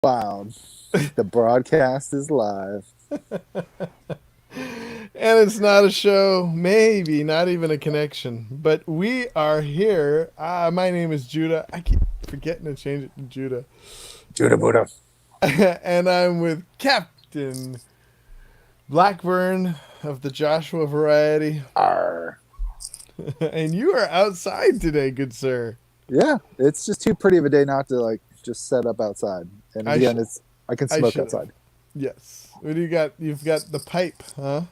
Wow. The broadcast is live. And it's not a show, maybe not even a connection, but we are here. My name is Judah. I keep forgetting to change it to Judah. Judah Buddha. And I'm with Captain Blackburn of the Joshua variety. Arr. And you are outside today, good sir. Yeah, it's just too pretty of a day not to just set up outside. And I, again, sh- it's I can I smoke should have. outside. Yes. What do you got? You've got the pipe, huh?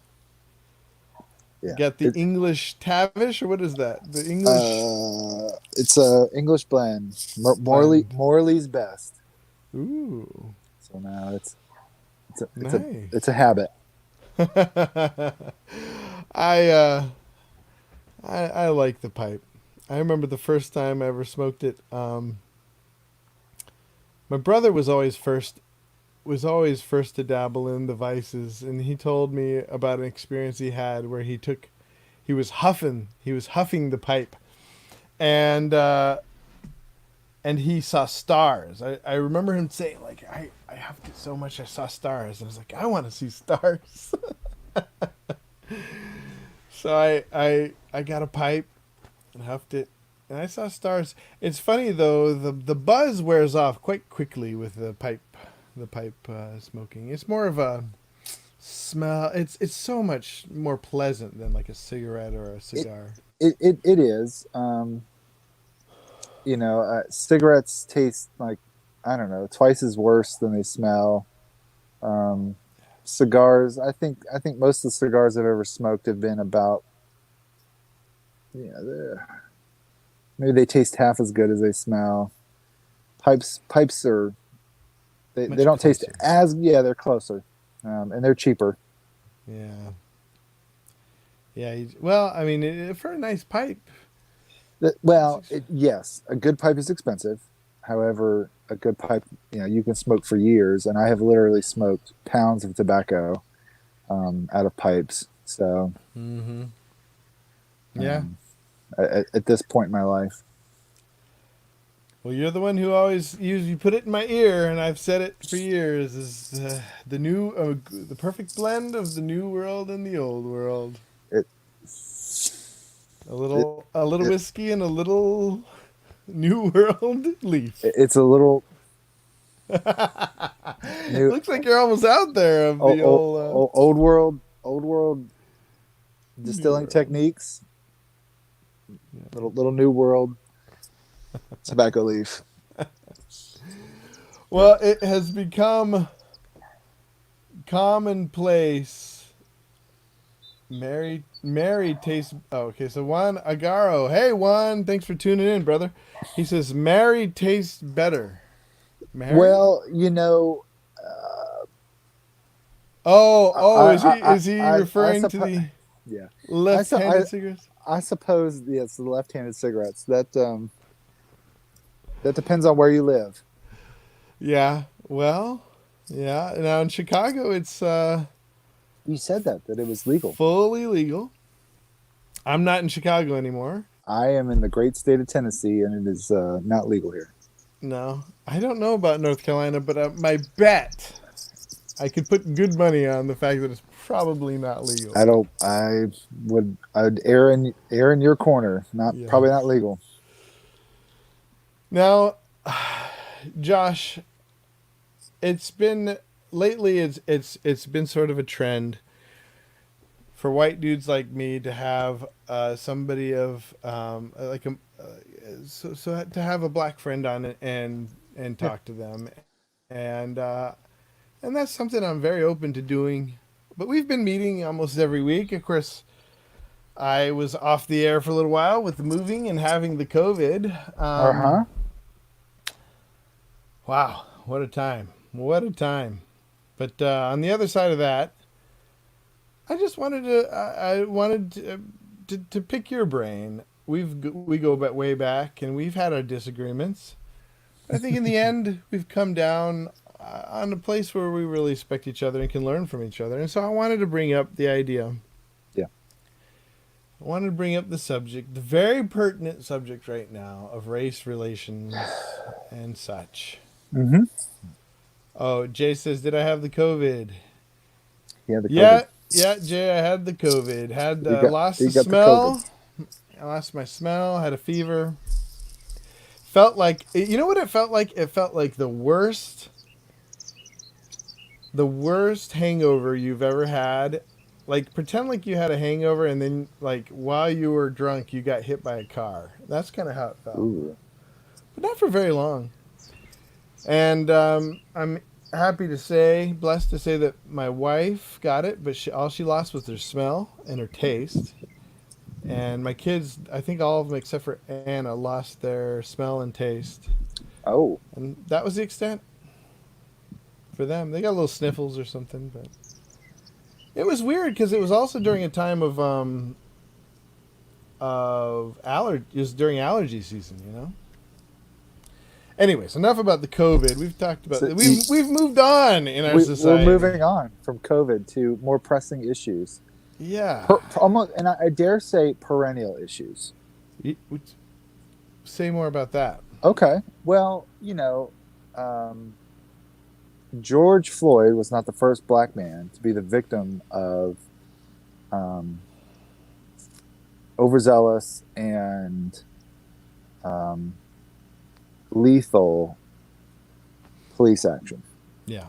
You Yeah. got the It English Tavish, or what is that? The English it's a English blend. blend. Morley's best. Ooh, So now it's a it's a it's nice. a habit. I uh I like the pipe. I remember the first time I ever smoked it. My brother was always first to dabble in the vices, and he told me about an experience he had where he was huffing the pipe, and and he saw stars. I remember him saying like I have to so much I saw stars, and I was like I want to see stars. So I got a pipe and huffed it, and I saw stars. It's funny though, the buzz wears off quite quickly with the pipe smoking. It's more of a smell. It's so much more pleasant than like a cigarette or a It cigar. it is. Cigarettes taste like I don't know, twice as worse than they smell. Um, Cigars, I think most of the cigars I've ever smoked have been about maybe they taste half as good as they smell. Pipes are they Much don't taste closer. as yeah they're closer, and they're cheaper. Yeah, yeah. Well, I mean, for a nice pipe, it's Yes, a good pipe is expensive. However, a good pipe, you can smoke for years, and I have literally smoked pounds of tobacco out of pipes. So mm-hmm. Yeah. um, at this point in my life, Well, you're the one who always you put it in my ear, and I've said it for years. Is the perfect blend of the new world and the old world. it A it, little it whiskey and a little new world leaf. it's a little new Looks like you're almost out there of the old old world new distilling world. techniques. Yeah. Little new world tobacco leaf. Yep. Well, it has become commonplace. Mary tastes. Oh, okay. So Juan Agaro. Hey Juan, thanks for tuning in, brother. He says Mary tastes better. Mary? Well, Oh, is he I referring to suppose the yeah. I su- left-handed cigarettes? I suppose yes, the left-handed cigarettes. That depends on where you live. Yeah. Well, yeah. Now in Chicago, it's You said that it was legal. fully legal. I'm not in Chicago anymore. I am in the great state of Tennessee, and it is not legal here. No, I don't know about North Carolina, but my bet I could put good money on the fact that it's probably not legal. I don't. I'd err in your corner. Not probably not Yes. legal. Now, Josh, it's been lately. It's been sort of a trend for white dudes like me to have somebody of like a so to have a black friend on it and Yeah. talk to them, and uh, and that's something I'm very open to doing. But we've been meeting almost every week. Of course, I was off the air for a little while with the moving and having the COVID. Uh huh. Wow, what a time! What a time! But on the other side of that, I wanted to pick your brain. We go way back, and we've had our disagreements. I think in the end, we've come down on a place where we really respect each other and can learn from each other. And so I wanted to bring up the idea. Yeah. I wanted to bring up the subject, the very pertinent subject right now of race relations and such. Mm-hmm. Oh, Jay says, "Did I have the COVID?" He had the COVID. Yeah, yeah, Jay, I had the COVID. Had lost You the got the COVID. smell. I lost my smell. Had a fever. Felt like, you know what it felt like? It felt like the worst hangover you've ever had. Like pretend like you had a hangover and then like while you were drunk you got hit by a car. That's kind of how it felt, Ooh. but not for very long. And I'm happy to say, blessed to say that my wife got it, but all she lost was her smell and her taste. And my kids, I think all of them except for Anna, lost their smell and taste. Oh. And that was the extent for them. They got little sniffles or something, but it was weird because it was also during a time of It was during allergy season, you know. Anyways, enough about the COVID. We've talked about So we've moved on in our we're society. moving on from COVID to more pressing issues. Yeah. Almost, and I dare say perennial issues. Say more about that. Okay. Well, George Floyd was not the first black man to be the victim of um, overzealous and um, lethal police action. Yeah.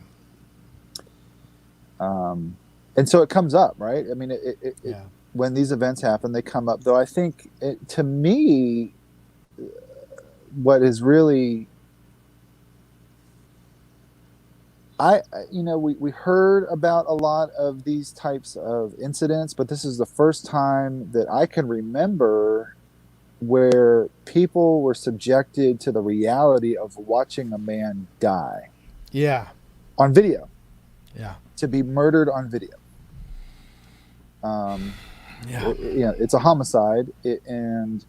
And so it comes up, right? I mean, Yeah. when these events happen, they come up. Though I think, to me, what is really, we heard about a lot of these types of incidents, but this is the first time that I can remember where people were subjected to the reality of watching a man die Yeah. on video, Yeah. to be murdered on video. Um, Yeah. it's a homicide, and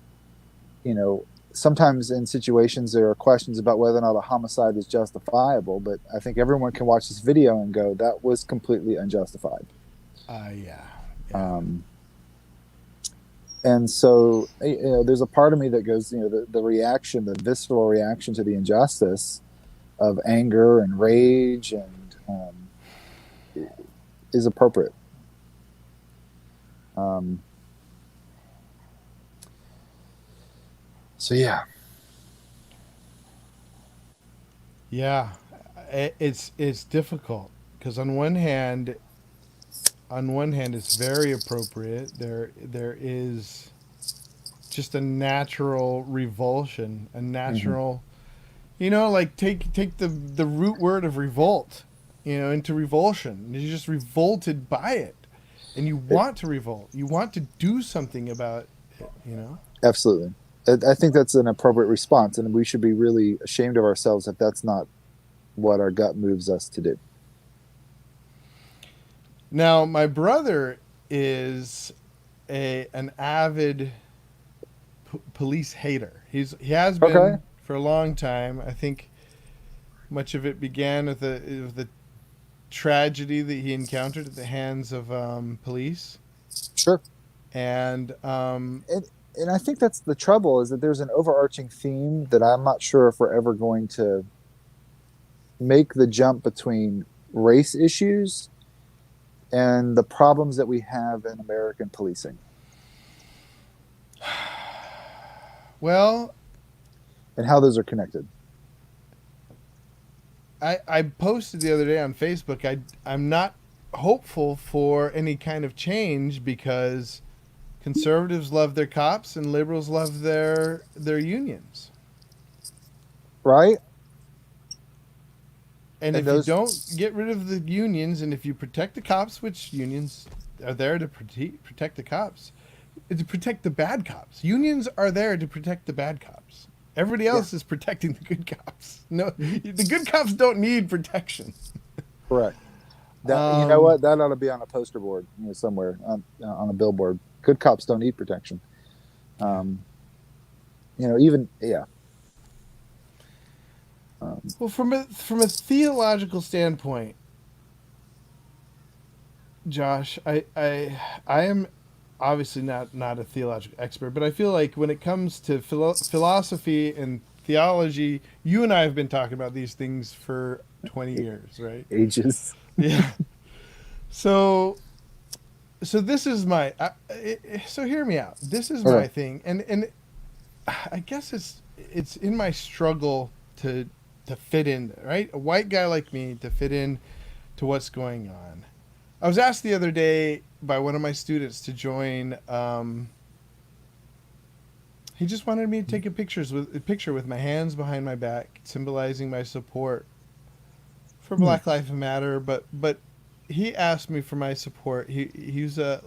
sometimes in situations there are questions about whether or not a homicide is justifiable. But I think everyone can watch this video and go, that was completely unjustified. Yeah. Yeah. Um, and so there's a part of me that goes, the reaction, the visceral reaction to the injustice of anger and rage, and is appropriate. So yeah. Yeah. It's difficult because on one hand it's very appropriate. There is just a natural revulsion, a Mm-hmm. natural, like take the root word of revolt, into revulsion. You're just revolted by it, and you It, want to revolt. You want to do something about it. Absolutely. I think that's an appropriate response, and we should be really ashamed of ourselves if that's not what our gut moves us to do. Now, my brother is an avid police hater. He has Okay. been for a long time. I think much of it began with the tragedy that he encountered at the hands of police, Sure. and And and I think that's the trouble, is that there's an overarching theme that I'm not sure if we're ever going to make the jump between race issues and the problems that we have in American policing, well, and how those are connected. I posted the other day on Facebook. I'm not hopeful for any kind of change because conservatives love their cops and liberals love their unions. Right? And And if you those don't get rid of the unions, and if you protect the cops, which unions are there to protect the cops, to protect the bad cops. Unions are there to protect the bad cops. Everybody Yeah, else is protecting the good cops. No, the good cops don't need protection. correct. That, you know Um, what, that ought to be on a poster board, somewhere on a billboard. Good cops don't need protection. yeah. Um, even, yeah. Um, Well, from a theological standpoint, Josh, I am obviously not a theological expert, but I feel like when it comes to philosophy and theology. You and I have been talking about these things for 20 years, right? Ages. Yeah. So so this is my so hear me out. This is Okay. my thing, and I guess it's in my struggle to fit in, right? A white guy like me to fit in to what's going on. I was asked the other day by one of my students to join. He just wanted me to take a picture with my hands behind my back, symbolizing my support for Hmm. Black Lives Matter. But he asked me for my support. He's a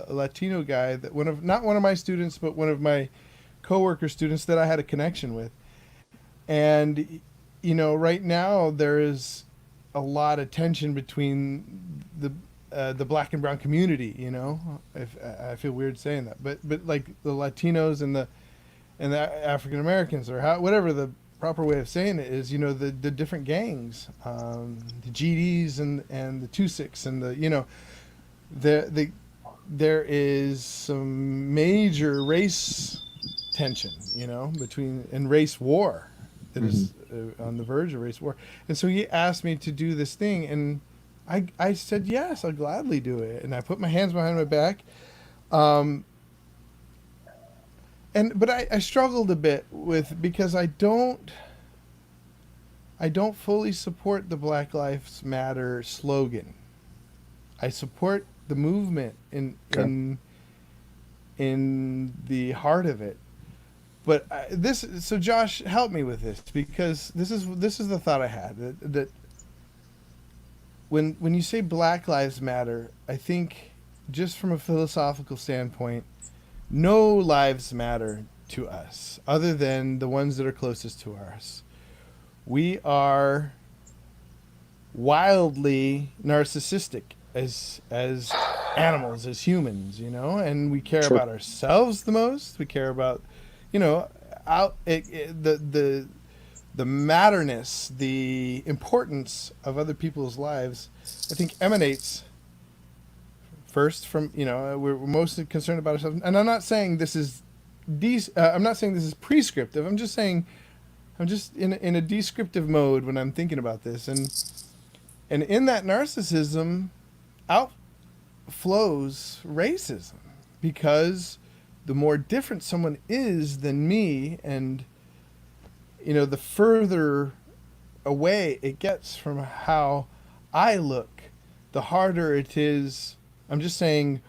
Latino guy that not one of my students, but one of my coworker students that I had a connection with. And right now there is a lot of tension between the black and brown community. If I feel weird saying that, but like the Latinos and the African Americans, or whatever the proper way of saying it is, the different gangs, the GDs and the 2-6 and the there is some major race tension, between and race war that Hmm. is on the verge of race war. And so he asked me to do this thing, and I said yes, I'll gladly do it. And I put my hands behind my back. Um, but I struggled a bit with because I don't fully support the Black Lives Matter slogan. I support the movement Okay. in the heart of it. But so Josh, help me with this, because this is the thought I had, that when you say Black Lives Matter, I think just from a philosophical standpoint, no lives matter to us other than the ones that are closest to us. We are wildly narcissistic as animals, as humans, and we care Sure. about ourselves the most. We care about, you know, out the matterness, the importance of other people's lives. I think emanates first from, we're mostly concerned about ourselves. And I'm not saying this is I'm not saying this is prescriptive. I'm just saying I'm just in a descriptive mode when I'm thinking about this, and in that narcissism outflows racism, because the more different someone is than me, and the further away it gets from how I look, the harder it is. I'm just saying,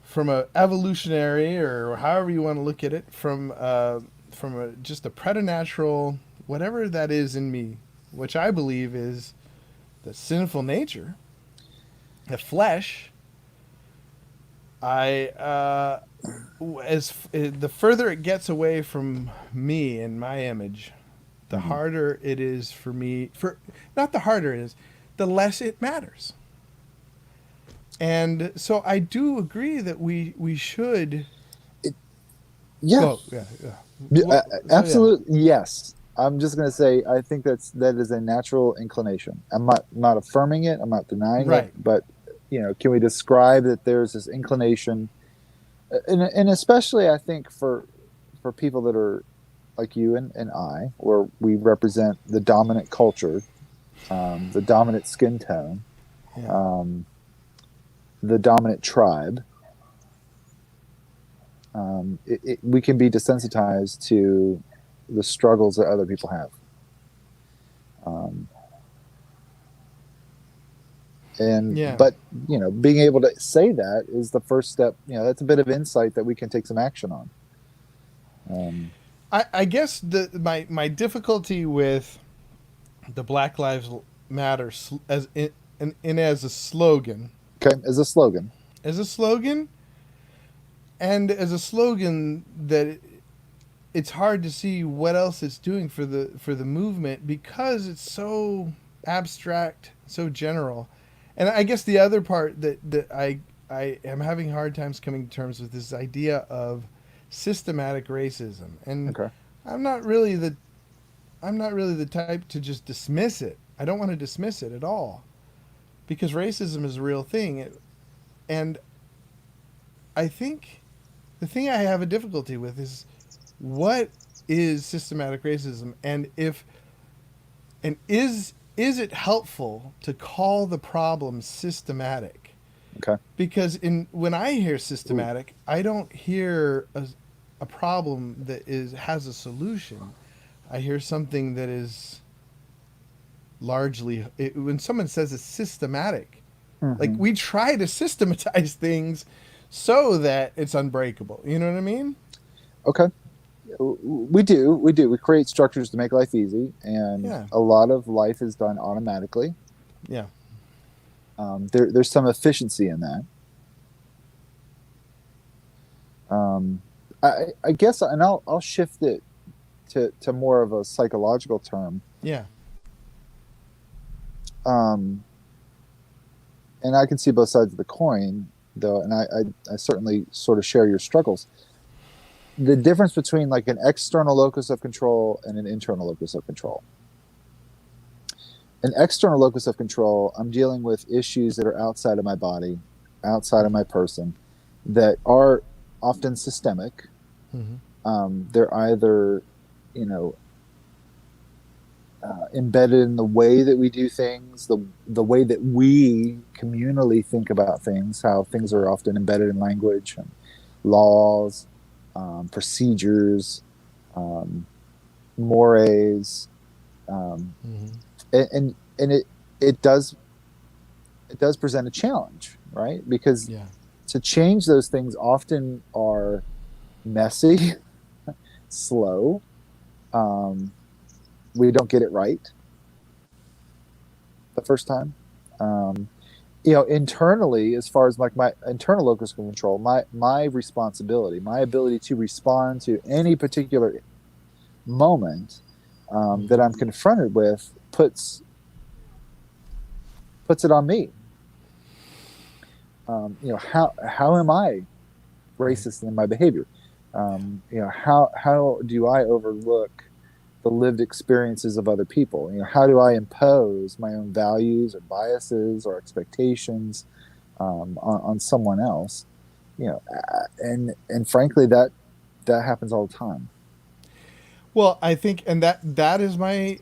from a evolutionary, or however you want to look at it, just a preternatural, whatever that is in me, which I believe is the sinful nature, the flesh. I as the further it gets away from me and my image, the Hmm. harder it is for me. For not the harder it is, the less it matters. And so I do agree that we should It, yeah. go. Yeah, yeah. Yeah, So yeah, absolutely. Yes. I'm just going to say I think that is a natural inclination. I'm not affirming it. I'm not denying it. right. But can we describe that there's this inclination, and especially I think for people that are like you and I, where we represent the dominant culture, the dominant skin tone, Yeah. um, the dominant tribe. We can be desensitized to the struggles that other people have. Um, and Yeah. but being able to say that is the first step. That's a bit of insight that we can take some action on. Um, I guess my difficulty with the Black Lives Matter as a slogan, okay, as a slogan. as a slogan, and as a slogan that it's hard to see what else it's doing for the movement, because it's so abstract, so general. And I guess the other part that I am having hard times coming to terms with, this idea of systematic racism. And Okay. I'm not really the I'm not really the type to just dismiss it. I don't want to dismiss it at all, because racism is a real thing. And I think the thing I have a difficulty with is, what is systematic racism, and is it helpful to call the problem systematic? Okay. Because in when I hear Ooh. systematic, I don't hear a problem that is has a solution. I hear something that is largely when someone says it's systematic, like Hmm. we try to systematize things so that it's unbreakable. You know what I mean? Okay. We create structures to make life easy, and Yeah. a lot of life is done automatically. Yeah. There's some efficiency in that. um, I guess, and I'll shift it to more of a psychological term. Yeah. um, and I can see both sides of the coin, though, and I certainly sort of share your struggles. The difference between like an external locus of control and an internal locus of control. An external locus of control, I'm dealing with issues that are outside of my body, outside of Mm-hmm. my person, that are often systemic. Mm-hmm. They're either, you know, embedded in the way that we do things, the way that we communally think about things, how things are often embedded in language and laws, procedures, um, mores, um, Mm-hmm. and it does present a challenge, right? Because Yeah. to change those things often are messy, slow. Um, we don't get it right the first time. Um, internally, as far as like my internal locus of control, my responsibility, my ability to respond to any particular moment that Mm-hmm. I'm confronted with puts it on me. How am I Right. racist in my behavior? How do I overlook the lived experiences of other people? How do I impose my own values or biases or expectations on someone else? And frankly, that happens all the time. Well, I think, and that is my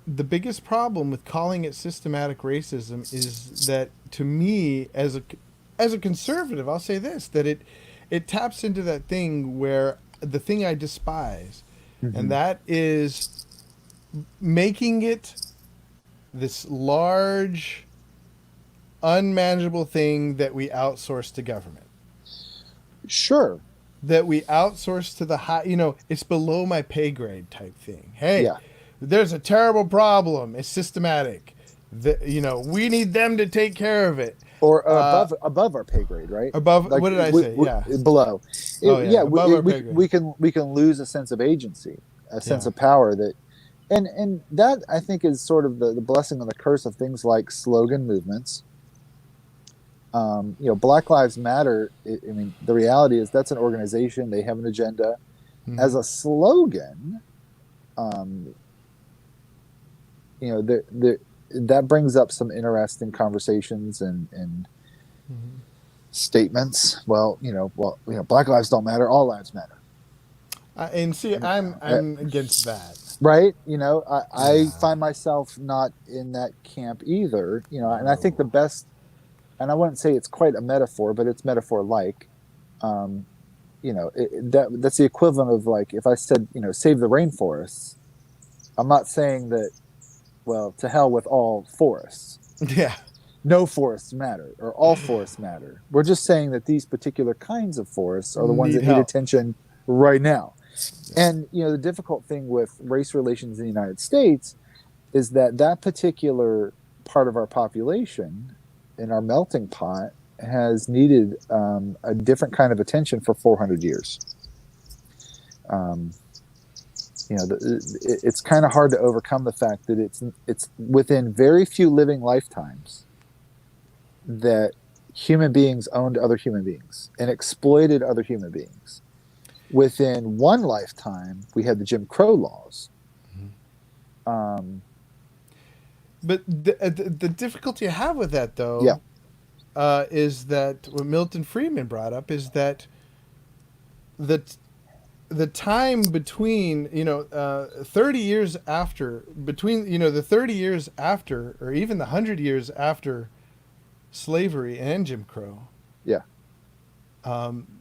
the biggest problem with calling it systematic racism is that to me as a conservative, I'll say this that it taps into that thing where the thing I despise, and Mm-hmm. that is making it this large unmanageable thing that we outsource to government, Sure. that we outsource to the high, it's below my pay grade type thing. Hey, Yeah. there's a terrible problem. It's systematic. We need them to take care of it. Or Uh, above our pay grade, right? above, Like what did I say? Yeah. below. Oh yeah, Yeah, above our pay grade. we can lose a sense of agency, a sense Yeah. of power that, and that I think is sort of the blessing and the curse of things like slogan movements. Black Lives Matter. I mean, the reality is that's an organization. They have an agenda. Mm-hmm. As a slogan, um, you know, that brings up some interesting conversations and Mm-hmm. statements. Black lives don't matter. All lives matter. And see, And, I'm against that. right? I Yeah. find myself not in that camp either. And I think the No. best, and I wouldn't say it's quite a metaphor, but it's metaphor like. Um, that's the equivalent of like if I said, save the rainforests. I'm not saying that, well, to hell with all forests. Yeah. No forests matter or all forests matter. We're just saying that these particular kinds of forests are the ones Need that need help. attention right now. Yeah. And the difficult thing with race relations in the United States is that that particular part of our population in our melting pot has needed a different kind of attention for 400 years. Um, it's kind of hard to overcome the fact that it's within very few living lifetimes that human beings owned other human beings and exploited other human beings. Within one lifetime, we had the Jim Crow laws. Mm-hmm. Um, But the difficulty I have with that, yeah, though, is that what Milton Friedman brought up is that the time between 30 years after, between the 30 years after, or even the 100 years after slavery and Jim Crow, Yeah.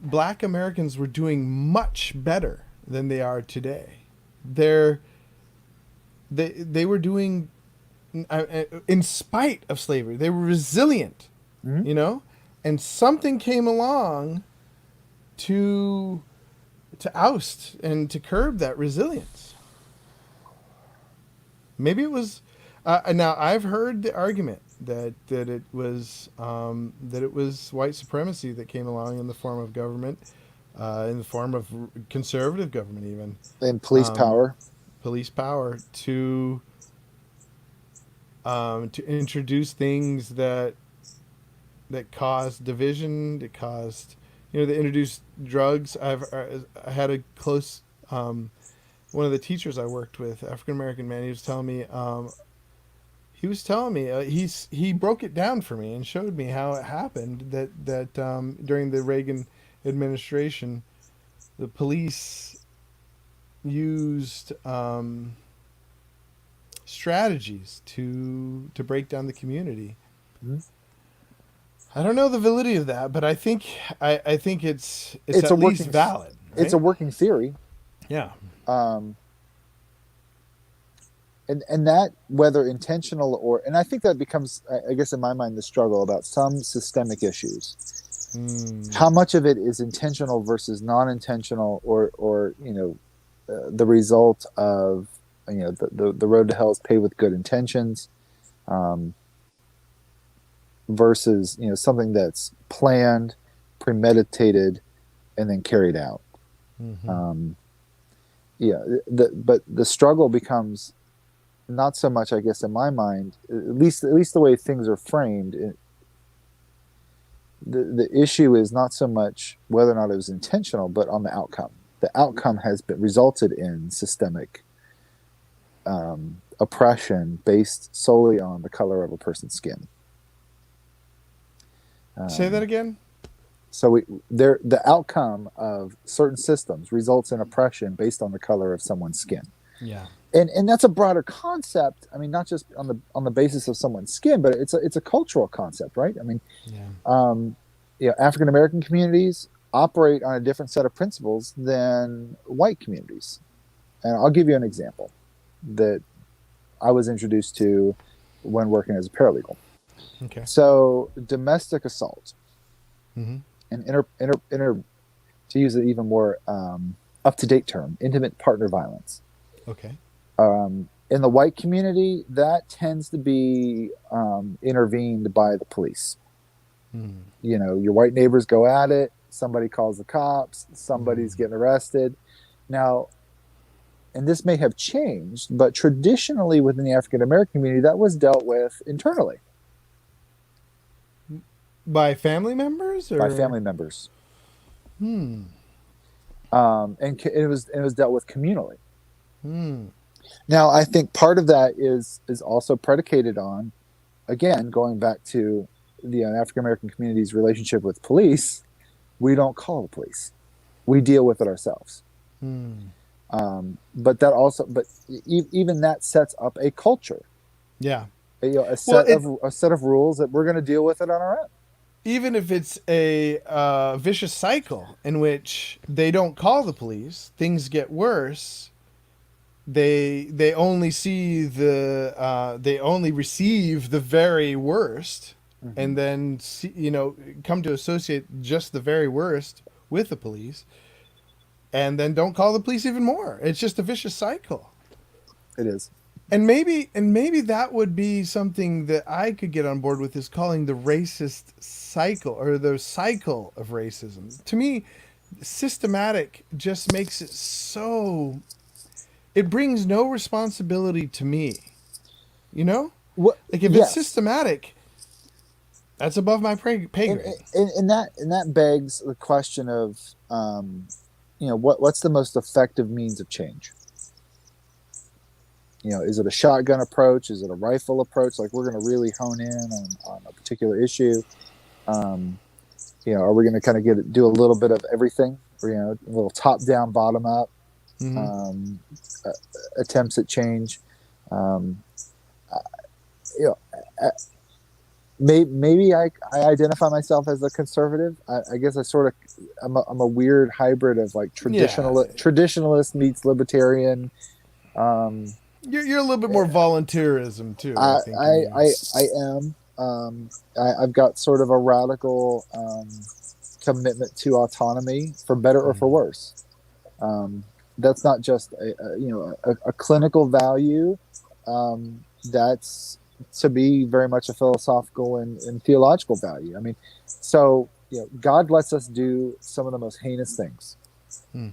black Americans were doing much better than they are today. They're they were doing, in spite of slavery, they were resilient, Hmm. you know, and something came along to oust and to curb that resilience. Maybe it was. Now I've heard the argument that it was white supremacy that came along in the form of government, in the form of conservative government, even And police um, power. police power to introduce things that caused division, that caused, they introduced drugs. I had a close, one of the teachers I worked with, African American man. He was telling me, he broke it down for me and showed me how it happened, that during the Reagan administration, the police used strategies to break down the community. Mhm. I don't know the validity of that, but I think it's It's a at least working valid, it's a right? working theory. Yeah. Um, and that, whether intentional or, and I think that becomes, I guess in my mind, the struggle about some systemic issues. Mm. How much of it is intentional versus non-intentional, or the result of, the road to hell is paved with good intentions, um, versus something that's planned, premeditated, and then carried out. Mm-hmm. Um, yeah, but the struggle becomes not so much, I guess, in my mind, at least the way things are framed. The issue is not so much whether or not it was intentional, but on the outcome. The outcome has been resulted in systemic oppression based solely on the color of a person's skin. Say that Um, again. so the outcome of certain systems results in oppression based on the color of someone's skin. Yeah. And that's a broader concept. I mean, not just on the basis of someone's skin, but it's a cultural concept, right? I mean, Yeah. um, African American communities operate on a different set of principles than white communities. And I'll give you an example that I was introduced to when working as a paralegal. Okay. So, domestic assault Mm-hmm. and to use an even more up to date term, intimate partner violence. Okay. In the white community, that tends to be intervened by the police. Mm. Your white neighbors go at it, somebody calls the cops, Mm. somebody's getting arrested. Now, and this may have changed, but traditionally within the African American community, that was dealt with internally By family members by or? family members, Hmm. and it was dealt with communally. Hmm. Now, I think part of that is also predicated on, again, going back to the African American community's relationship with police. We don't call the police; we deal with it ourselves. Hmm. Even that sets up a culture, Yeah. a Well, set of rules that we're going to deal with it on our own. even if it's a vicious cycle in which they don't call the police, things get worse. They only see they only receive the very worst, Mm-hmm. and then come to associate just the very worst with the police, and then don't call the police even more. It's just a vicious cycle. It is. And maybe that would be something that I could get on board with, is calling the racist cycle, or the cycle of racism. To me, systematic just makes it so, it brings no responsibility to me. You know? What? Like, if it's Yes, systematic, that's above my pay and, grade. and that begs the question of, what's the most effective means of change? Is it a shotgun approach? Is it a rifle approach? Like, we're going to really hone in on a particular issue. Um, are we going to kind of do a little bit of everything? a little top down, bottom up Mm-hmm. um, uh, attempts at change. Um, you know, maybe I identify myself as a conservative. I guess I'm a weird hybrid of like Yeah, traditionalist meets libertarian. Um, you're a little bit more volunteerism too, I I think. In I you. I am. I've got sort of a radical commitment to autonomy, for better or for Mm. worse. That's not just a clinical value. That's to be very much a philosophical and theological value. I mean, so God lets us do some of the most heinous things, Mm.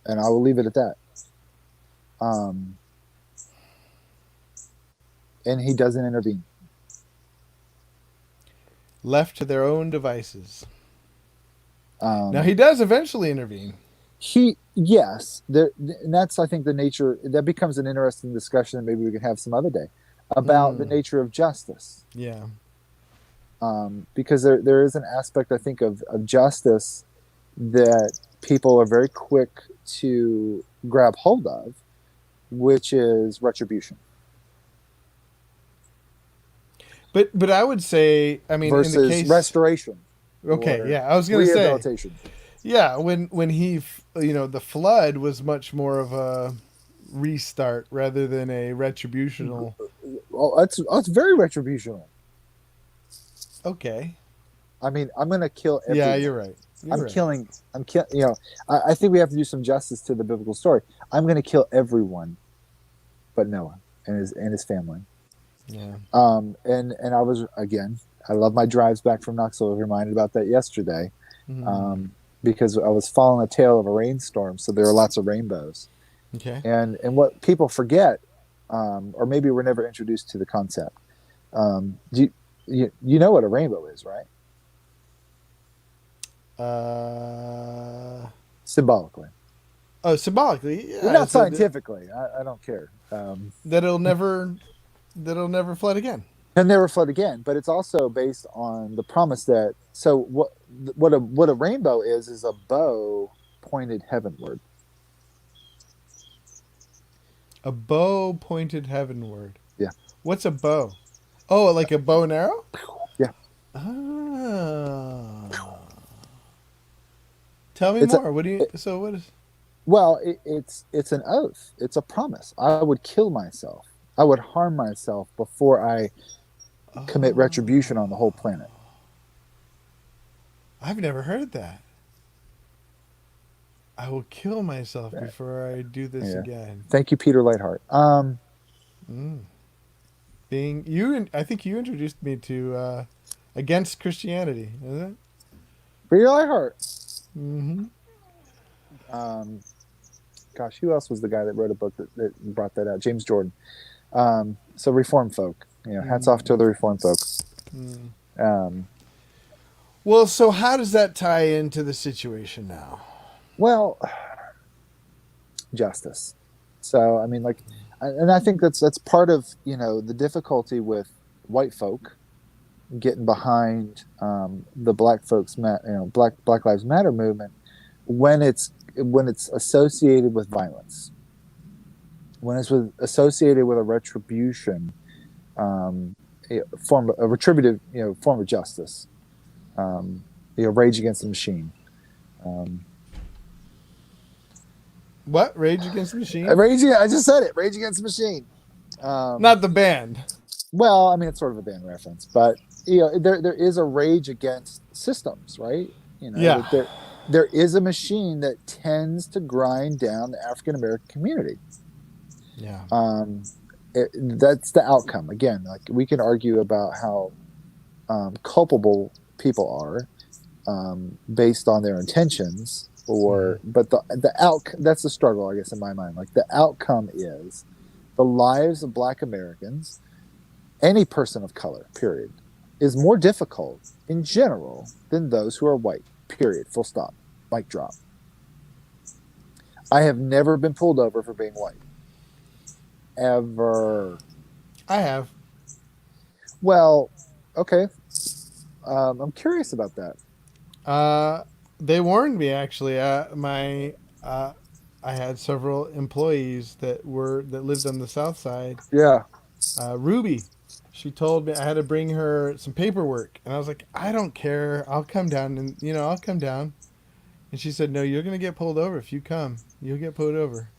and I will leave it at that. Um, and He doesn't intervene. Left to their own devices. Now Um, he does eventually intervene. yes, and that's I think the nature that becomes an interesting discussion that maybe we can have some other day about the Mm. nature of justice. Yeah. Because there is an aspect I think of justice that people are very quick to grab hold of, which is retribution But I would say, I mean, in the versus case, restoration okay, or yeah, I was gonna say, rehabilitation. yeah, when the flood was much more of a restart rather than a retributional. Well, that's very retributional. Okay, I mean, I'm going to kill yeah, everyone. you're right. You're I'm right. killing. I'm kill. I think we have to do some justice to the biblical story. I'm going to kill everyone but Noah and his family. Yeah. And I was again. I love my drives back from Knoxville. I was reminded about that yesterday, Mm. um, because I was following the tail of a rainstorm. So there are lots of rainbows, Okay. and what people forget, or maybe we're never introduced to the concept. Do you know what a rainbow is, right? Uh. Symbolically, Oh, symbolically, well, yeah. not It's a scientifically. I don't care. that it'll never flood again. Can never flood again, but it's also based on the promise that so what a rainbow is a bow pointed heavenward. A bow pointed heavenward. Yeah, What's a bow? Oh, like a bow and arrow? yeah. Ah. Tell me It's a more. What do you? it, So what is? well, it's an oath. It's a promise. I would kill myself. I would harm myself before I commit retribution on the whole Oh, planet. I've never heard that. I will kill myself Right. before I do this Yeah. again. Thank you, Peter Lightheart. Mm. Being you, I think you introduced me to against Christianity, is it? Peter Lightheart. Mm-hmm. Um, gosh, who else was the guy that wrote a book that brought that out? James Jordan. So reform folk. Hats off to Mm. the reform folk. Mm. Um, Well, so how does that tie into the situation now? well, justice. So I mean, like, and I think that's part of the difficulty with white folk getting behind the black folks, Black Lives Matter movement when it's associated with violence, when associated with a retribution, form a retributive form of justice, rage against the machine. Um, What? Rage Against the Machine? I just said it. Rage Against the Machine. Um, Not the band. well, I mean, it's sort of a band reference, but there is a rage against systems, right? Yeah. That there is a machine that tends to grind down the African American community. Yeah. Um, that's the outcome. Again, like we can argue about how culpable people are based on their intentions, Mm-hmm. but the that's the struggle, I guess, in my mind. Like the outcome is the lives of Black Americans, any person of color, period, is more difficult in general than those who are white. Period. Full stop. Mic drop. I have never been pulled over for being white. Ever. I have. Well, okay. I'm curious about that. Uh, they warned me actually. My I had several employees that lived on the south side. Yeah. Ruby, she told me I had to bring her some paperwork, and I was like, I don't care. I'll come down, and I'll come down. And she said, No, you're gonna get pulled over if you come. You'll get pulled over.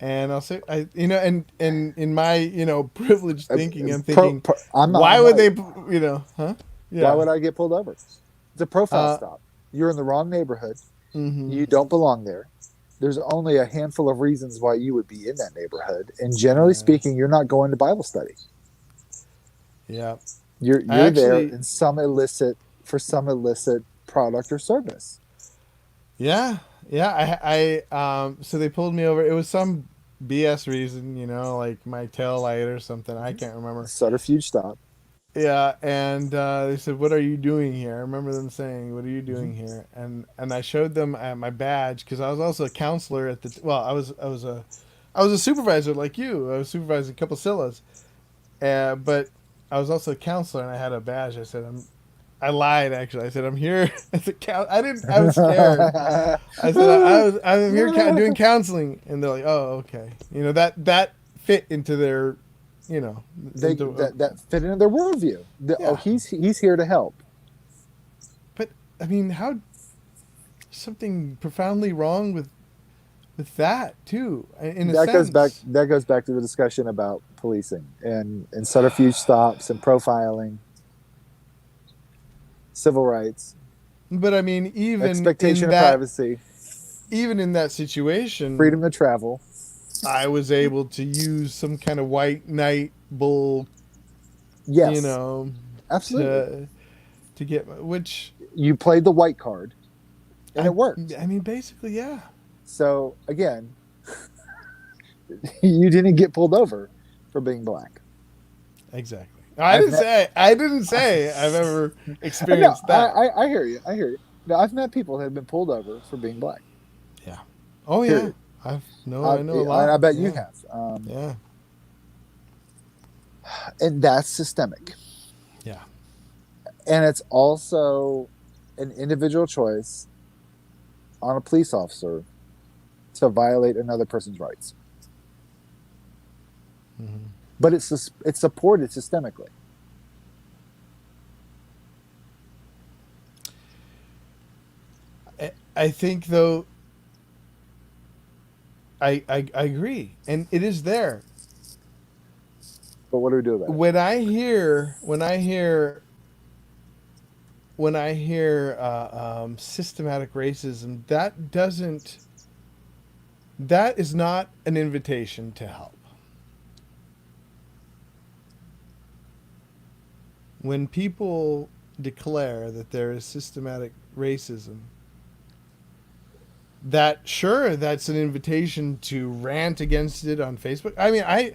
And I'll say, and in my privileged Uh, thinking, I'm thinking, I'm why would like, they, huh? why Yeah. would I get pulled over? It's a profile Uh. stop. You're in the wrong neighborhood. Mm-hmm. You don't belong there. There's only a handful of reasons why you would be in that neighborhood. And generally Yeah. speaking, you're not going to Bible study. Yeah. I You're there actually, in some illicit product or service. yeah, yeah. So they pulled me over. It was some BS reason, like my tail light or something. I can't remember. Subterfuge stop. Yeah, and they said, "What are you doing here?" I remember them saying, "What are you Mm-hmm. doing here?" And I showed them my badge because I was also a counselor at well, I was a supervisor like you. I was supervising a couple Sillas, but I was also a counselor and I had a badge. I lied actually. I said I'm here as a I didn't. I was scared. I said I'm here doing counseling, and they're like, "Oh, okay." That fit into their, into that fit into their worldview. Oh, yeah. he's here to help. But I mean, how something profoundly wrong with that too, in a sense. That goes back to the discussion about policing and subterfuge stops and profiling, civil rights, But I mean, expectation of privacy, even in that situation, freedom to travel. I was able to use some kind of white knight bull, you Yes, know, absolutely. to get which You played the white card and I it worked. I mean, basically, yeah, So again, you didn't get pulled over for being black. exactly. I've met I didn't say I've ever no, experienced that. I hear you. I hear you. No, I've met people that have been pulled over for being black. Yeah. Oh yeah. Period. I know a I lot. bet you Yeah. have. Yeah. And that's systemic. Yeah. And it's also an individual choice on a police officer to violate another person's rights. Hmm. But it's supported systemically. I think though I agree, and it is there. But what do we do about it? When I hear systematic racism, that is not an invitation to help. When people declare that there is systematic racism, that's an invitation to rant against it on Facebook. I mean, I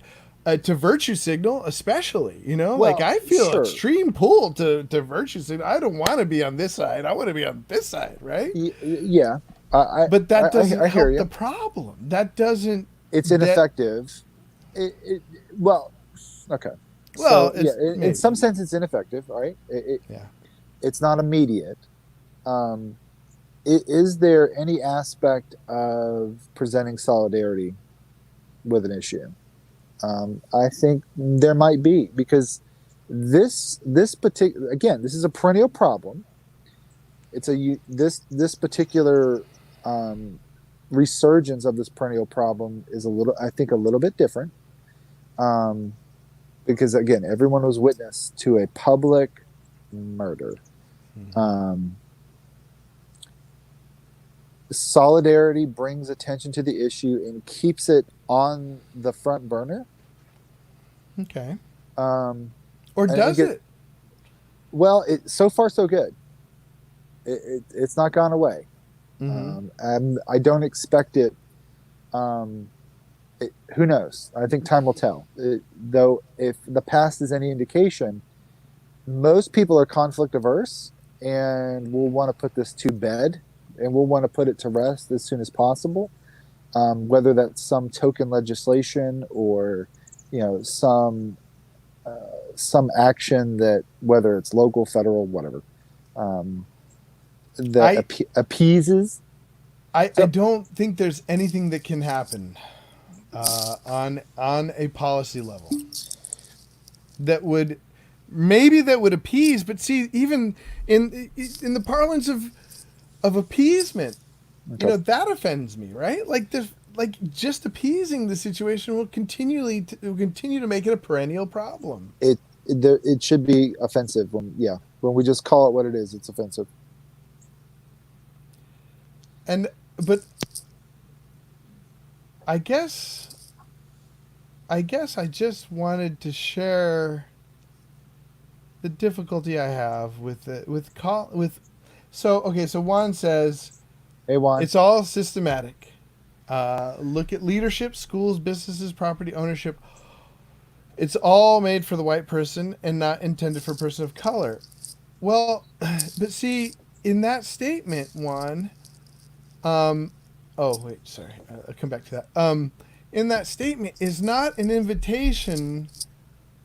to virtue signal, especially, like Well, I feel sure. extreme pull to virtue signal. I don't want to be on this side. I want to be on this side, right? Yeah. I, But that doesn't I hear help the you. problem. That doesn't It's that ineffective. It well, okay. well, So yeah, it's in maybe. some sense, it's ineffective, right? Yeah. It's not immediate. Um, is there any aspect of presenting solidarity with an issue? I think there might be because this particular again, this is a perennial problem. It's this particular um, resurgence of this perennial problem is I think, a little bit different um, because again, everyone was witness to a public murder. Hmm. Um, Solidarity brings attention to the issue and keeps it on the front burner. Okay. Um, Or and does again, it? well, so far so good. It's not gone away, Hmm. and I don't expect it. Um, who knows? I think time will tell. Though, if the past is any indication, most people are conflict averse and will want to put this to bed and will want to put it to rest as soon as possible. Whether that's some token legislation or some uh, some action that, whether it's local, federal, whatever, um, that I appeases. I So don't think there's anything that can happen on a policy level that would that would appease. But see, even in the parlance of appeasement, you okay, know that offends me, right? Like the like just appeasing the situation will continue to make it a perennial problem. it should be offensive when, yeah, when we just call it what it is, it's offensive. And but I guess I just wanted to share the difficulty I have with it with so okay, so Juan says Hey Juan. it's all systematic. Look at leadership, schools, businesses, property ownership. It's all made for the white person and not intended for a person of color. Well, but see, in that statement, Juan, um, oh wait, sorry, I'll come back to that. In that statement is not an invitation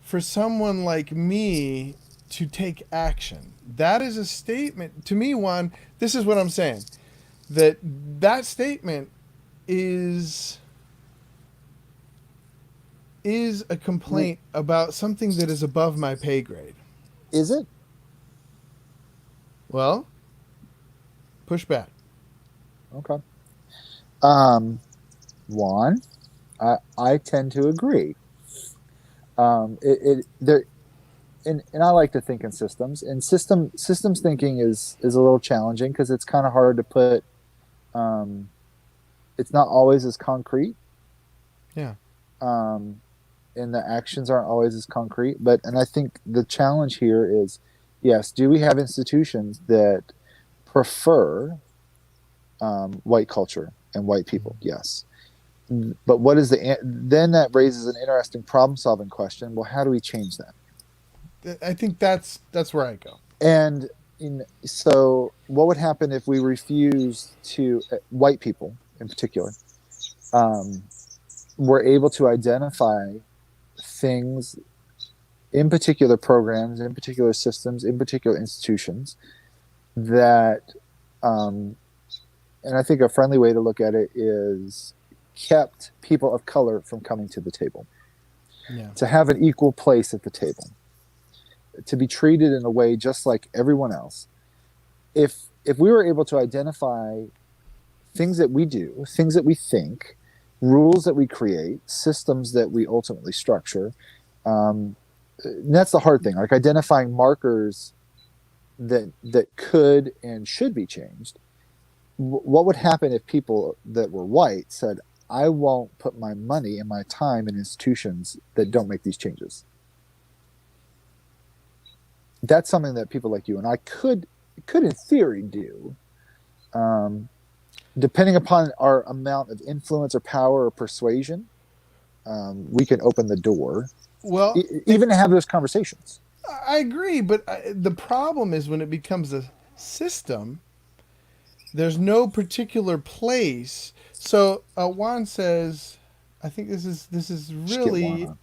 for someone like me to take action. That is a statement to me, Juan. This is what I'm saying. That statement is is a We, complaint about something that is above my pay grade. is it? Well, push back. Okay. Um, Juan, I tend to agree. It there and I like to think in systems, and systems thinking is a little challenging because it's kind of hard to put. Um, it's not always as concrete, Yeah. um, and the actions aren't always as concrete. But and I think the challenge here is, yes, do we have institutions that prefer white culture and white people? Yes. But what is then that raises an interesting problem solving question. Well, how do we change that? I think that's where I go. And so, what would happen if we refuse to, white people in particular, um, were able to identify things in particular programs, in particular systems, in particular institutions that, um, and I think a friendly way to look at it is kept people of color from coming to the table, Yeah. to have an equal place at the table, to be treated in a way just like everyone else. If we were able to identify things that we do, things that we think, rules that we create, systems that we ultimately structure, that's the hard thing. Like identifying markers that could and should be changed. What would happen if people that were white said, "I won't put my money and my time in institutions that don't make these changes"? That's something that people like you and I could in theory do, um, depending upon our amount of influence or power or persuasion. We can open the door, Well, if even to have those conversations. I agree, but the problem is when it becomes a system, there's no particular place. So Juan says, I think this is Just get one really on.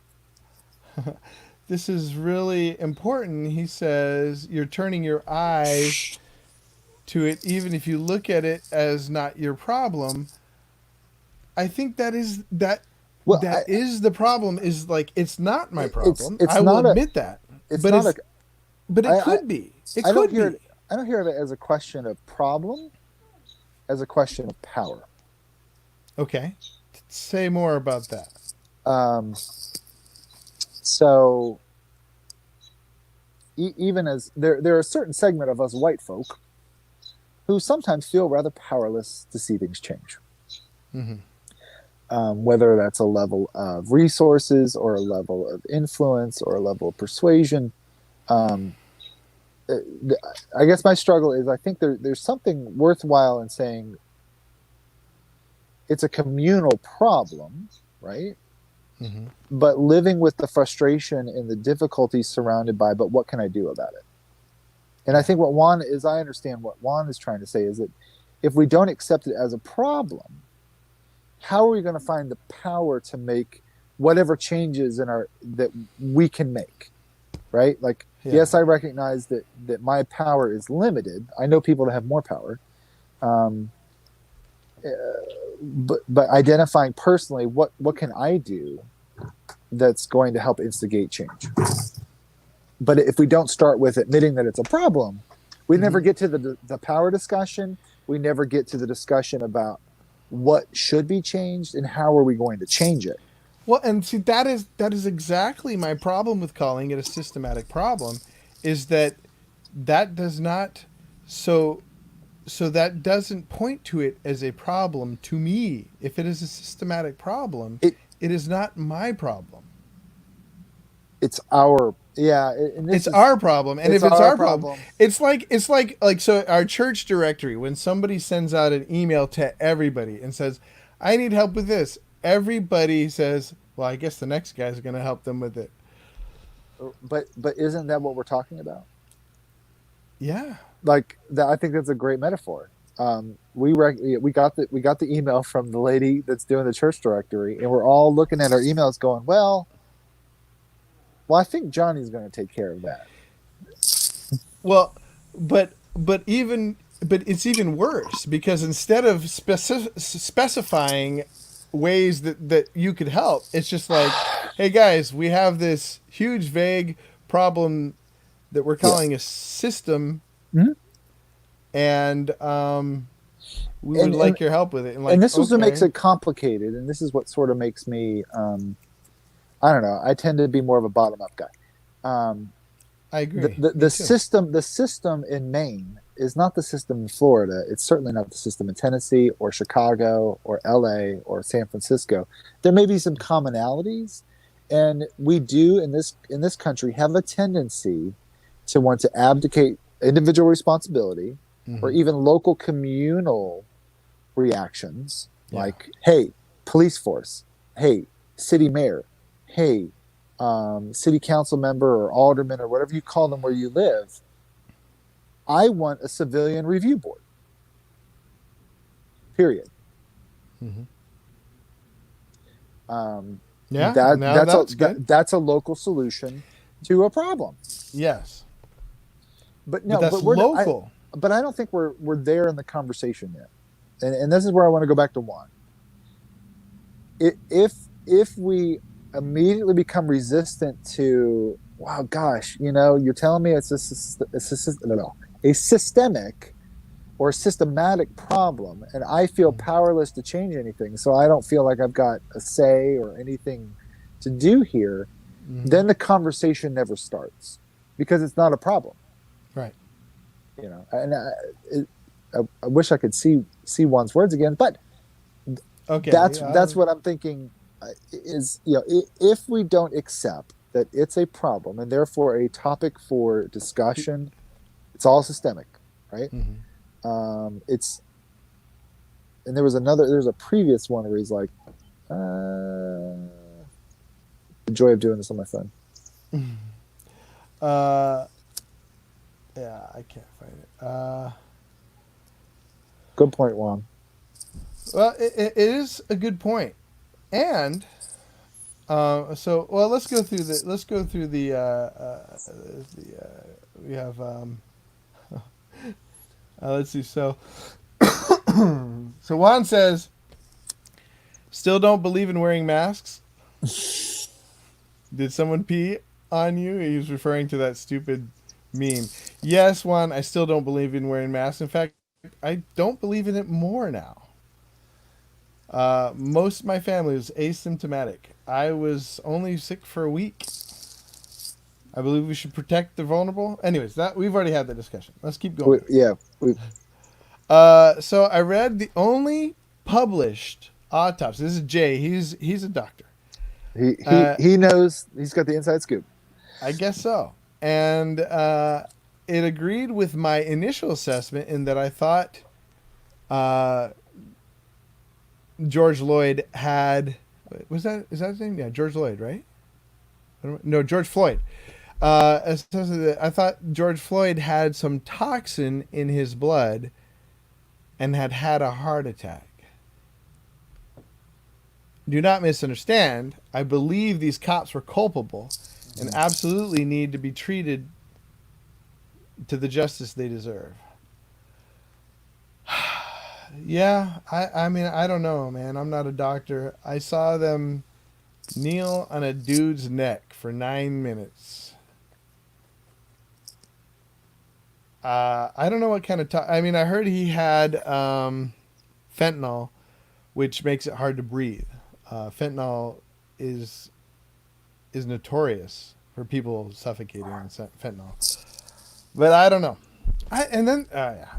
this is really important. He says you're turning your eye to it, even if you look at it as not your problem. I think Well, that is the problem. Is like it's not my problem. it's I will not a admit that, it's but not a it I could be. It I don't could hear it. be. I don't hear of it as a question of problem, as a question of power. Okay, say more about that. Um, so even as there are a certain segment of us white folk who sometimes feel rather powerless to see things change. Mm-hmm. Whether that's a level of resources or a level of influence or a level of persuasion. Um, I guess my struggle is I think there's something worthwhile in saying it's a communal problem, right? Mm-hmm. But living with the frustration and the difficulties surrounded by, but what can I do about it? And I Yeah. think what Juan is, I understand what Juan is trying to say is that if we don't accept it as a problem, how are we going to find the power to make whatever changes in our that we can make? right? Like, Yeah. yes, I recognize that my power is limited. I know people that have more power. Um, but identifying personally what can I do that's going to help instigate change. But if we don't start with admitting that it's a problem, we never Mm-hmm. get to the power discussion. We never get to the discussion about what should be changed and how are we going to change it. Well, and see that is exactly my problem with calling it a systematic problem, is that does not so so that doesn't point to it as a problem to me. If it is a systematic problem, It it is not my problem. it's our yeah, and this It's is our problem, and it's if it's our our problem, problem. it's like so our church directory, when somebody sends out an email to everybody and says, I need help with this, everybody says, well, I guess the next guy's going to help them with it. But isn't that what we're talking about? Yeah. Like that, I think that's a great metaphor. We got the email from the lady that's doing the church directory, and we're all looking at our emails, going, well, I think Johnny's going to take care of that. Well, but it's even worse, because instead of specifying ways that you could help, it's just like, hey guys, we have this huge vague problem that we're Yeah. calling a system, Mhm. and we would and and like your help with it. And and like, this was what makes okay, it complicated, and this is what sort of makes me, I don't know. I tend to be more of a bottom up guy. Um, I the, agree. the Me the too. system in Maine is not the system in Florida. It's certainly not the system in Tennessee or Chicago or LA or San Francisco. There may be some commonalities, and we do in this country have a tendency to want to abdicate individual responsibility or Mm-hmm. even local communal reactions, Yeah. like, hey, police force, hey, city mayor, hey, city council member or alderman or whatever you call them where you live. I want a civilian review board, period. Mm-hmm. Um, Yeah. Now that's good. that's a local solution to a problem. Yes, But but no, that's I local. but I don't think we're there in the conversation yet. And this is where I want to go back to Juan. If we immediately become resistant to, wow, gosh, you're telling me a systemic or a systematic problem, and I feel powerless to change anything, so I don't feel like I've got a say or anything to do here, Mm-hmm. then the conversation never starts because it's not a problem. Right. And I wish I could see one's words again, but Okay. that's what I'm thinking. Is if we don't accept that it's a problem and therefore a topic for discussion, it's all systemic, right? Mm-hmm. It's and there's a previous one where he's like, the joy of doing this on my phone. Uh, yeah, I can't find it. Good point, Juan. Well, it is a good point, and so well, let's go through we have let's see. So Juan says, still don't believe in wearing masks. Did someone pee on you? He was referring to that stupid meme. Yes, Juan, I still don't believe in wearing masks. In fact, I don't believe in it more now. Most of my family was asymptomatic. I was only sick for a week. I believe we should protect the vulnerable. Anyways, that we've already had that discussion. Let's keep going. Yeah, So I read the only published autopsy. This is Jay. He's a doctor. he knows, he's got the inside scoop. I guess so. And it agreed with my initial assessment in that I thought uh, George Lloyd had. Is that his name? Yeah, George Lloyd, right? No, George Floyd. I thought George Floyd had some toxin in his blood and had a heart attack. Do not misunderstand. I believe these cops were culpable. and absolutely need to be treated to the justice they deserve. Yeah, I mean, I don't know, man. I'm not a doctor. I saw them kneel on a dude's neck for 9 minutes. I don't know what kind of. I mean, I heard he had fentanyl, which makes it hard to breathe. Fentanyl is is notorious for people suffocating on fentanyl. But I don't know.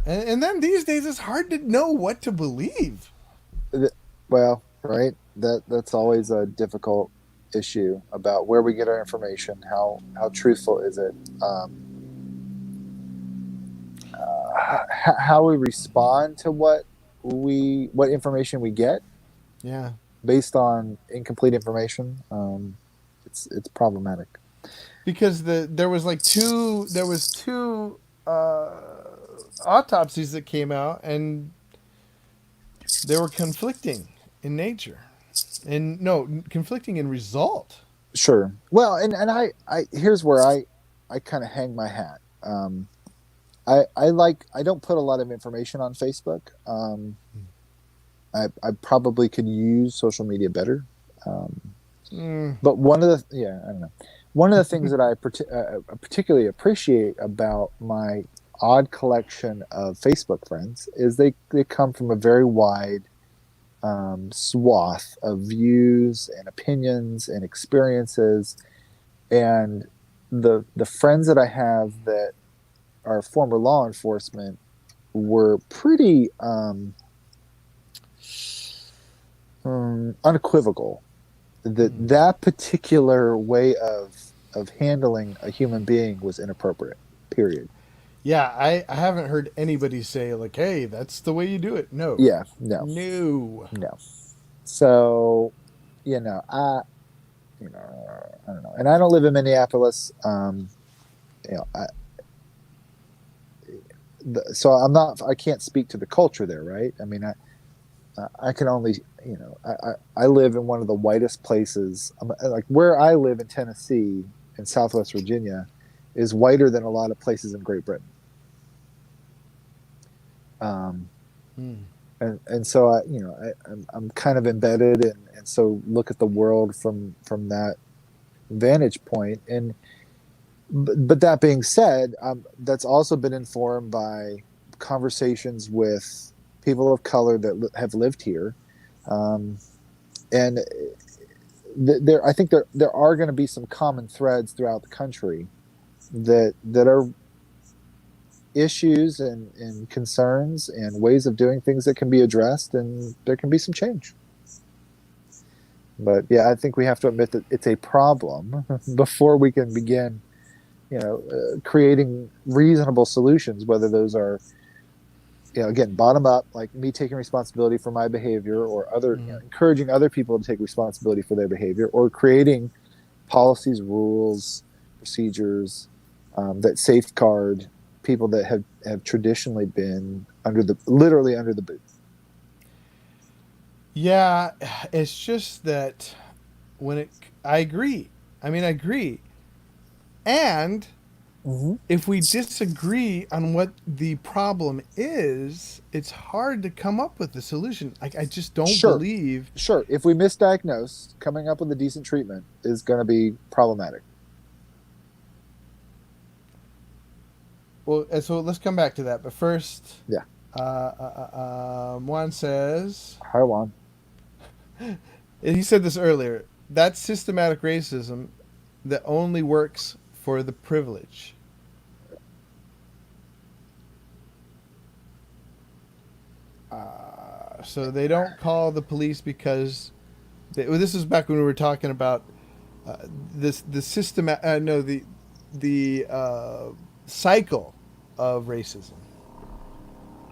And then these days it's hard to know what to believe. Well, right. That's always a difficult issue about where we get our information. How truthful is it? How we respond to what information we get Yeah, based on incomplete information. It's problematic. because there was two autopsies that came out and they were conflicting in nature and no conflicting in result. Sure. Well, and I here's where I kind of hang my hat. I don't put a lot of information on Facebook. I probably could use social media better. Um, Mm. but I don't know. One of the things that I particularly appreciate about my odd collection of Facebook friends is they come from a very wide swath of views and opinions and experiences, and the friends that I have that are former law enforcement were pretty unequivocal that Mm. that particular way of handling a human being was inappropriate. Period. Yeah, I haven't heard anybody say like, "Hey, that's the way you do it." No, Yeah, no, no. no. So, you know, I don't know, and I don't live in Minneapolis. You know, so I'm not. I can't speak to the culture there, right? I mean, I can only, I live in one of the whitest places. Like where I live in Tennessee in Southwest Virginia is whiter than a lot of places in Great Britain. Um, Mm. and so I'm kind of embedded and so look at the world from that vantage point. And but that being said, that's also been informed by conversations with people of color that have lived here, um, and there I think there are going to be some common threads throughout the country that are issues and concerns and ways of doing things that can be addressed, and there can be some change. But yeah, I think we have to admit that it's a problem before we can begin, creating reasonable solutions. Whether those are, again, bottom up, like me taking responsibility for my behavior, or Mm. encouraging other people to take responsibility for their behavior, or creating policies, rules, procedures that safeguard people that have traditionally been literally under the boot. Yeah, it's just that I agree. I mean, I agree. And Mm-hmm. if we disagree on what the problem is, it's hard to come up with a solution. I just don't Sure, believe. sure. If we misdiagnose, coming up with a decent treatment is going to be problematic. Well, so let's come back to that. But first, Yeah. Juan says, Hi, Juan. and he said this earlier, that's systematic racism that only works for the privilege. So they don't call the police because well, this is back when we were talking about this the system. No, the cycle of racism.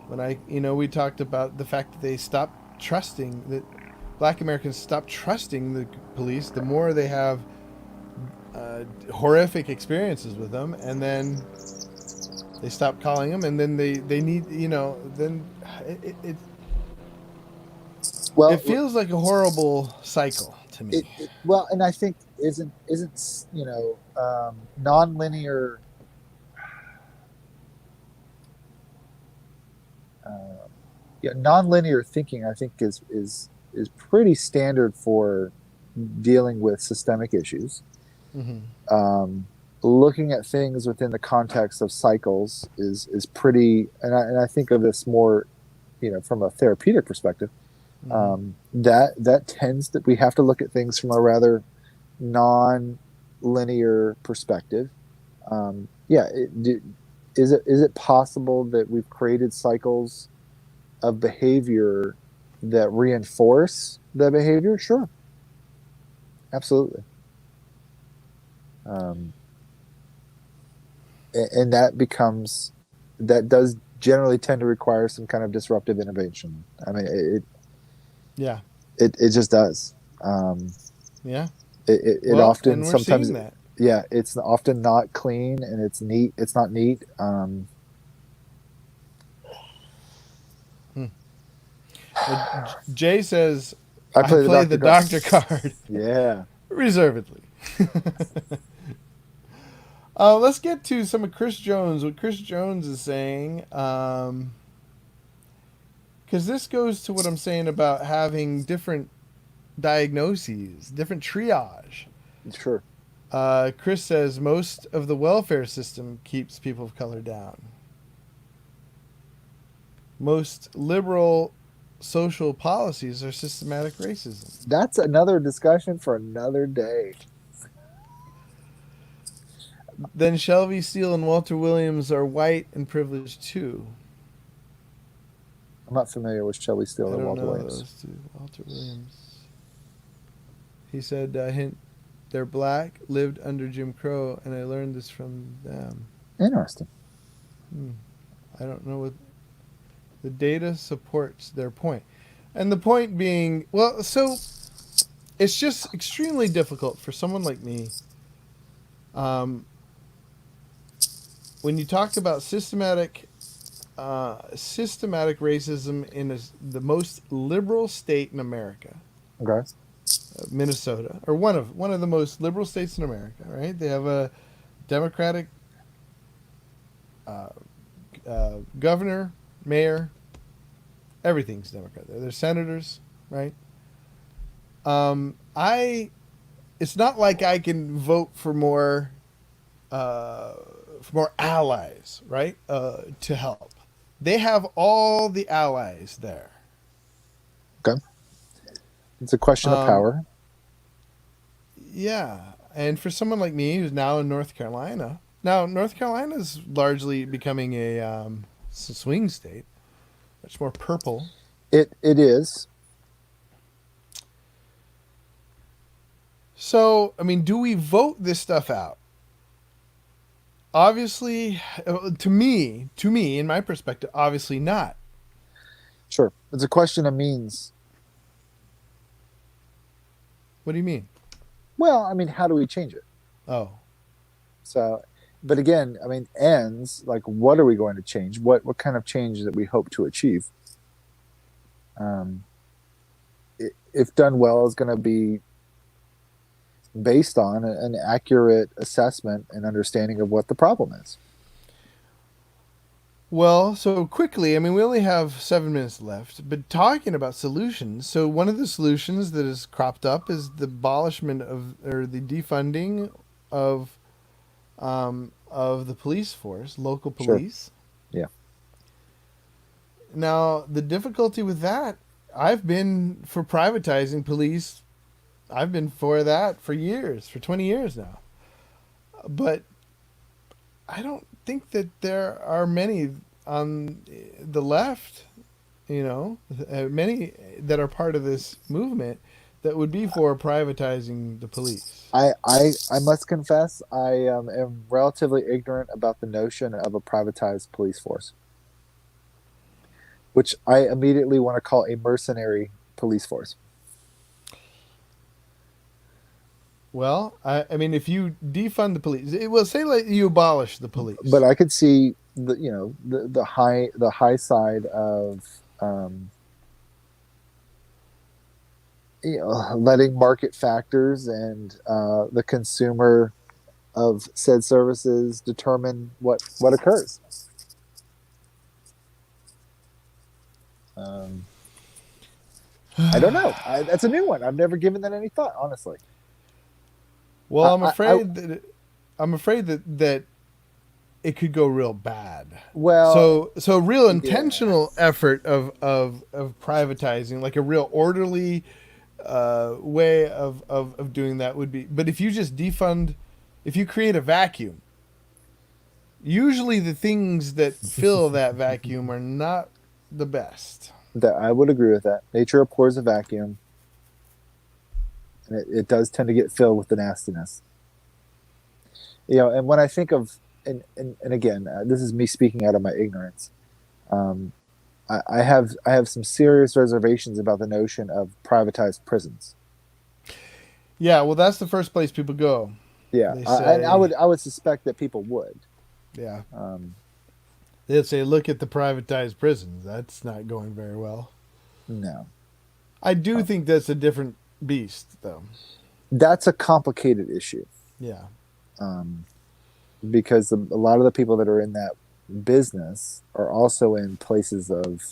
When we talked about the fact that they stopped trusting that Black Americans stop trusting the police. The more they have horrific experiences with them, and then they stop calling them, and then they need then it Well, feels like a horrible cycle to me. Well, and I think isn't nonlinear uh, yeah, nonlinear thinking, I think, is pretty standard for dealing with systemic issues. Hmm. Um, Looking at things within the context of cycles is pretty, and I think of this more, from a therapeutic perspective. Hmm. That tends that we have to look at things from a rather non-linear perspective. Yeah, is it possible that we've created cycles of behavior that reinforce the behavior? Sure, absolutely. Um, and that does generally tend to require some kind of disruptive innovation. I mean, Yeah. it just does. Um, Yeah. it Well, often and we're sometimes, seeing that. yeah, it's often not clean and it's neat. It's not neat. Hmm. Jay says, I I play the play doctor the card. doctor card Yeah, reservedly. Let's get to some of Chris Jones. What Chris Jones is saying, because this goes to what I'm saying about having different diagnoses, different triage. sure. Chris says most of the welfare system keeps people of color down. Most liberal social policies are systematic racism. That's another discussion for another day. Then Shelby Steele and Walter Williams are white and privileged too. I'm not familiar with Shelley Steele I or don't Walter know Williams. those two. Walter Williams. He said, hint, they're black, lived under Jim Crow, and I learned this from them. Interesting. Hmm. I don't know what the data supports their point. And the point being, well, so it's just extremely difficult for someone like me. Um, when you talk about systematic racism in the most liberal state in America, Okay. Minnesota, or one of the most liberal states in America, right? They have a Democratic uh, governor, mayor, everything's Democrat there. They're senators, right? I It's not like I can vote uh, for more allies, right? To help. They have all the allies there. Okay. It's a question of Um, power. yeah, and for someone like me who's now in North Carolina, now North Carolina is largely becoming a swing state, much more purple. It is. So, I mean, do we vote this stuff out? Obviously, in my perspective, obviously not. Sure. It's a question of means. What do you mean? Well, I mean, how do we change it? Oh, So, but again, I mean, ends, like, what are we going to change? What kind of change that we hope to achieve? Um, if done well, is going to be based on an accurate assessment and understanding of what the problem is. well, so quickly, I mean, we only have 7 minutes left, but talking about solutions. So, one of the solutions that has cropped up is the abolishment of, or the defunding of the police force, local Sure. police. Yeah. Now, the difficulty with that, I've been for privatizing police. I've been for that for years, for 20 years now. But I don't think that there are many on the left, many that are part of this movement that would be for privatizing the police. I must confess, I am relatively ignorant about the notion of a privatized police force, which I immediately want to call a mercenary police force. Well, I mean, if you defund the police, it will say like you abolish the But police. I could see the high side of um, letting market factors and the consumer of said services determine what occurs. Um, I don't know. That's a new one. I've never given that any thought, honestly. Well, I I'm afraid that it could go real bad. well, So real yeah, intentional effort of privatizing, like a real orderly way of doing that would be. But if you just defund, if you create a vacuum, usually the things that fill that vacuum are not the best. that I would agree with that. Nature abhors a vacuum, and it does tend to get filled with the nastiness. And when I think of and again, this is me speaking out of my ignorance. Um, I have some serious reservations about the notion of privatized prisons. Yeah, well, that's the first place people go. Yeah, They I say, would suspect that people would. yeah, Um, they'd say, look at the privatized prisons. That's not going very well. no, I do uh, think that's a different beast, though. that's a complicated issue Yeah. um, because a lot of the people that are in that business are also in places of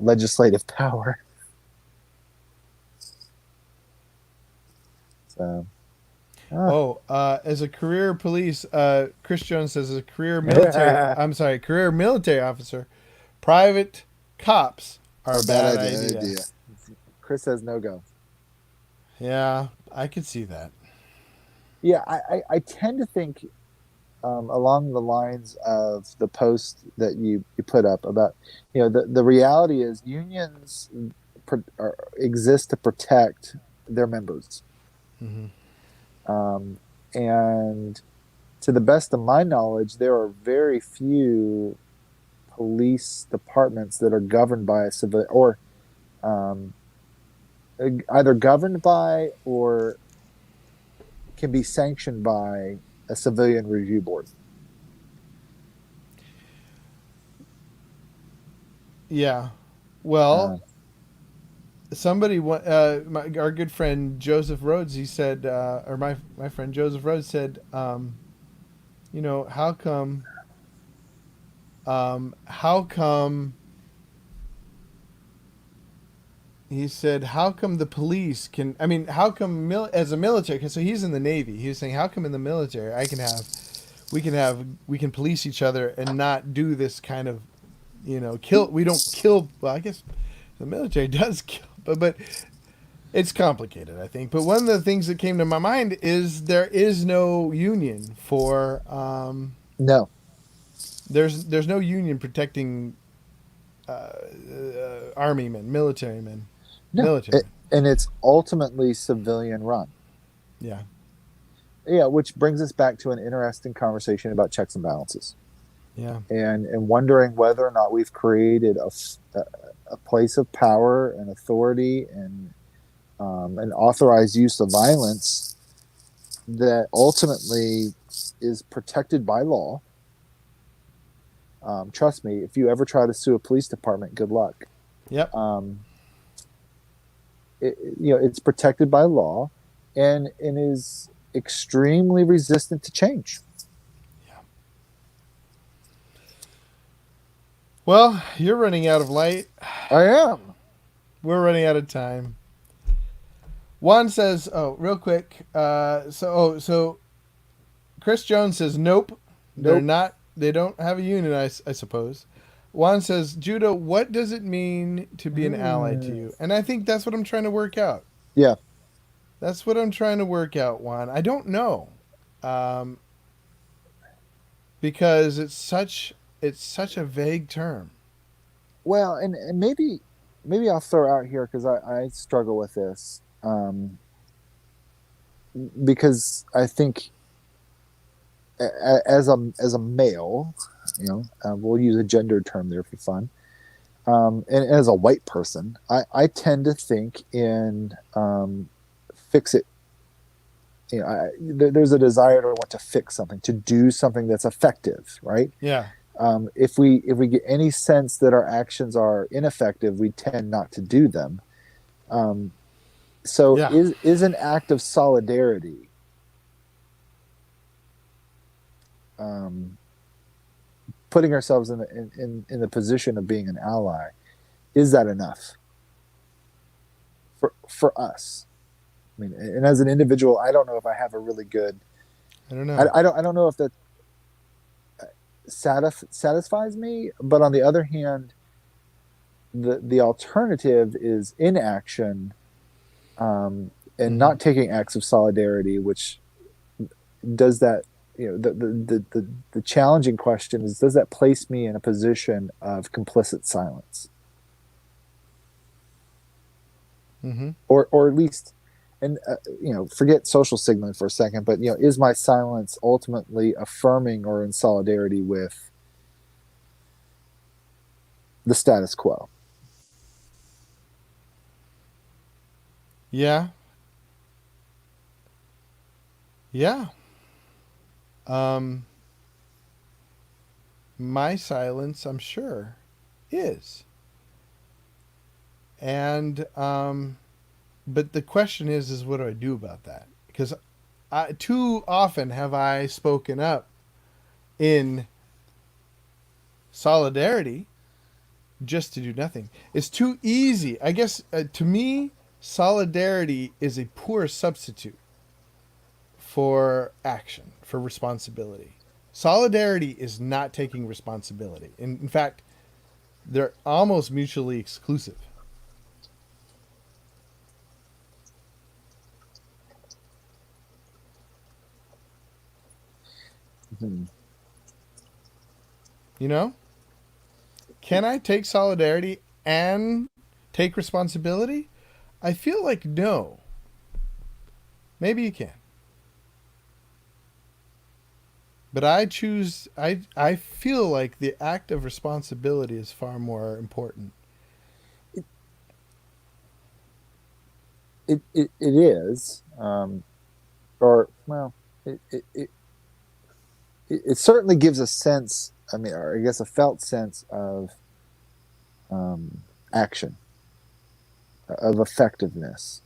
legislative power. So, uh, Oh, as a career police, Chris Jones says, as a career military, I'm sorry, career military officer, private cops are a a bad bad idea. idea. Chris says no go. Yeah, I could see that. Yeah, I tend to think along the lines of the post that you put up about, the reality is unions exist to protect their members. Hmm. Um, and to the best of my knowledge, there are very few police departments that are governed by a civil or um, either governed by or can be sanctioned by a civilian review board. Yeah. Uh, Well, our good friend Joseph Rhodes, he said, or my friend Joseph Rhodes said, how come he said, how come the police can, I mean, how come as a military, 'cause so he's in the Navy. He was saying, how come in the military we can police each other and not do this kind of, kill, we don't kill, well, I guess the military does kill, but it's complicated, I think. But one of the things that came to my mind is there is no union for, no, there's no union protecting army men, no, military men. and it's ultimately civilian run. Yeah. Yeah, which brings us back to an interesting conversation about checks and balances, Yeah. and wondering whether or not we've created a place of power and authority and an authorized use of violence that ultimately is protected by law. Trust me, if you ever try to sue a police department, good luck. Yep. Um, it's protected by law, and is extremely resistant to change. Yeah. Well, you're running out of light. I am. We're running out of time. Juan says, "Oh, real quick. So Chris Jones says, nope, they're Nope. not. They don't have a union. I suppose." Juan says, "Judah, what does it mean to be an ally to Mm. you?" And I think that's what I'm trying to work out. Yeah. That's what I'm trying to work out, Juan. I don't know, um, because it's such a vague term. Well, and maybe I'll throw out here because I struggle with this because I think as a male, we'll use a gendered term there for fun. And as a white person, I tend to think in fix it. There's a desire to want to fix something, to do something that's effective, right? Yeah. If we get any sense that our actions are ineffective, we tend not to do them. Um, So Yeah. is an act of solidarity, um, putting ourselves in the position of being an ally, is that enough for us? I mean, and as an individual, I don't know if I have a really good. I don't know. I don't know if that satisfies me. But on the other hand, the alternative is inaction, and Hmm. not taking acts of solidarity, which does that. The challenging question is, does that place me in a position of complicit silence, Hmm. or at least, and forget social signaling for a second, but is my silence ultimately affirming or in solidarity with the status quo? Yeah. Yeah. Um, my silence, I'm sure, is. And but the question is what do I do about that? Because too often have I spoken up in solidarity just to do nothing. It's too easy. I guess to me, solidarity is a poor substitute for action, for responsibility. Solidarity is not taking responsibility. In fact, they're almost mutually exclusive. Hmm. You know? Can I take solidarity and take responsibility? I feel like no. Maybe you can. But I choose I feel like the act of responsibility is far more important. It is, or well, it, it it it certainly gives a sense. I mean, or I guess a felt sense of, um, action, of effectiveness,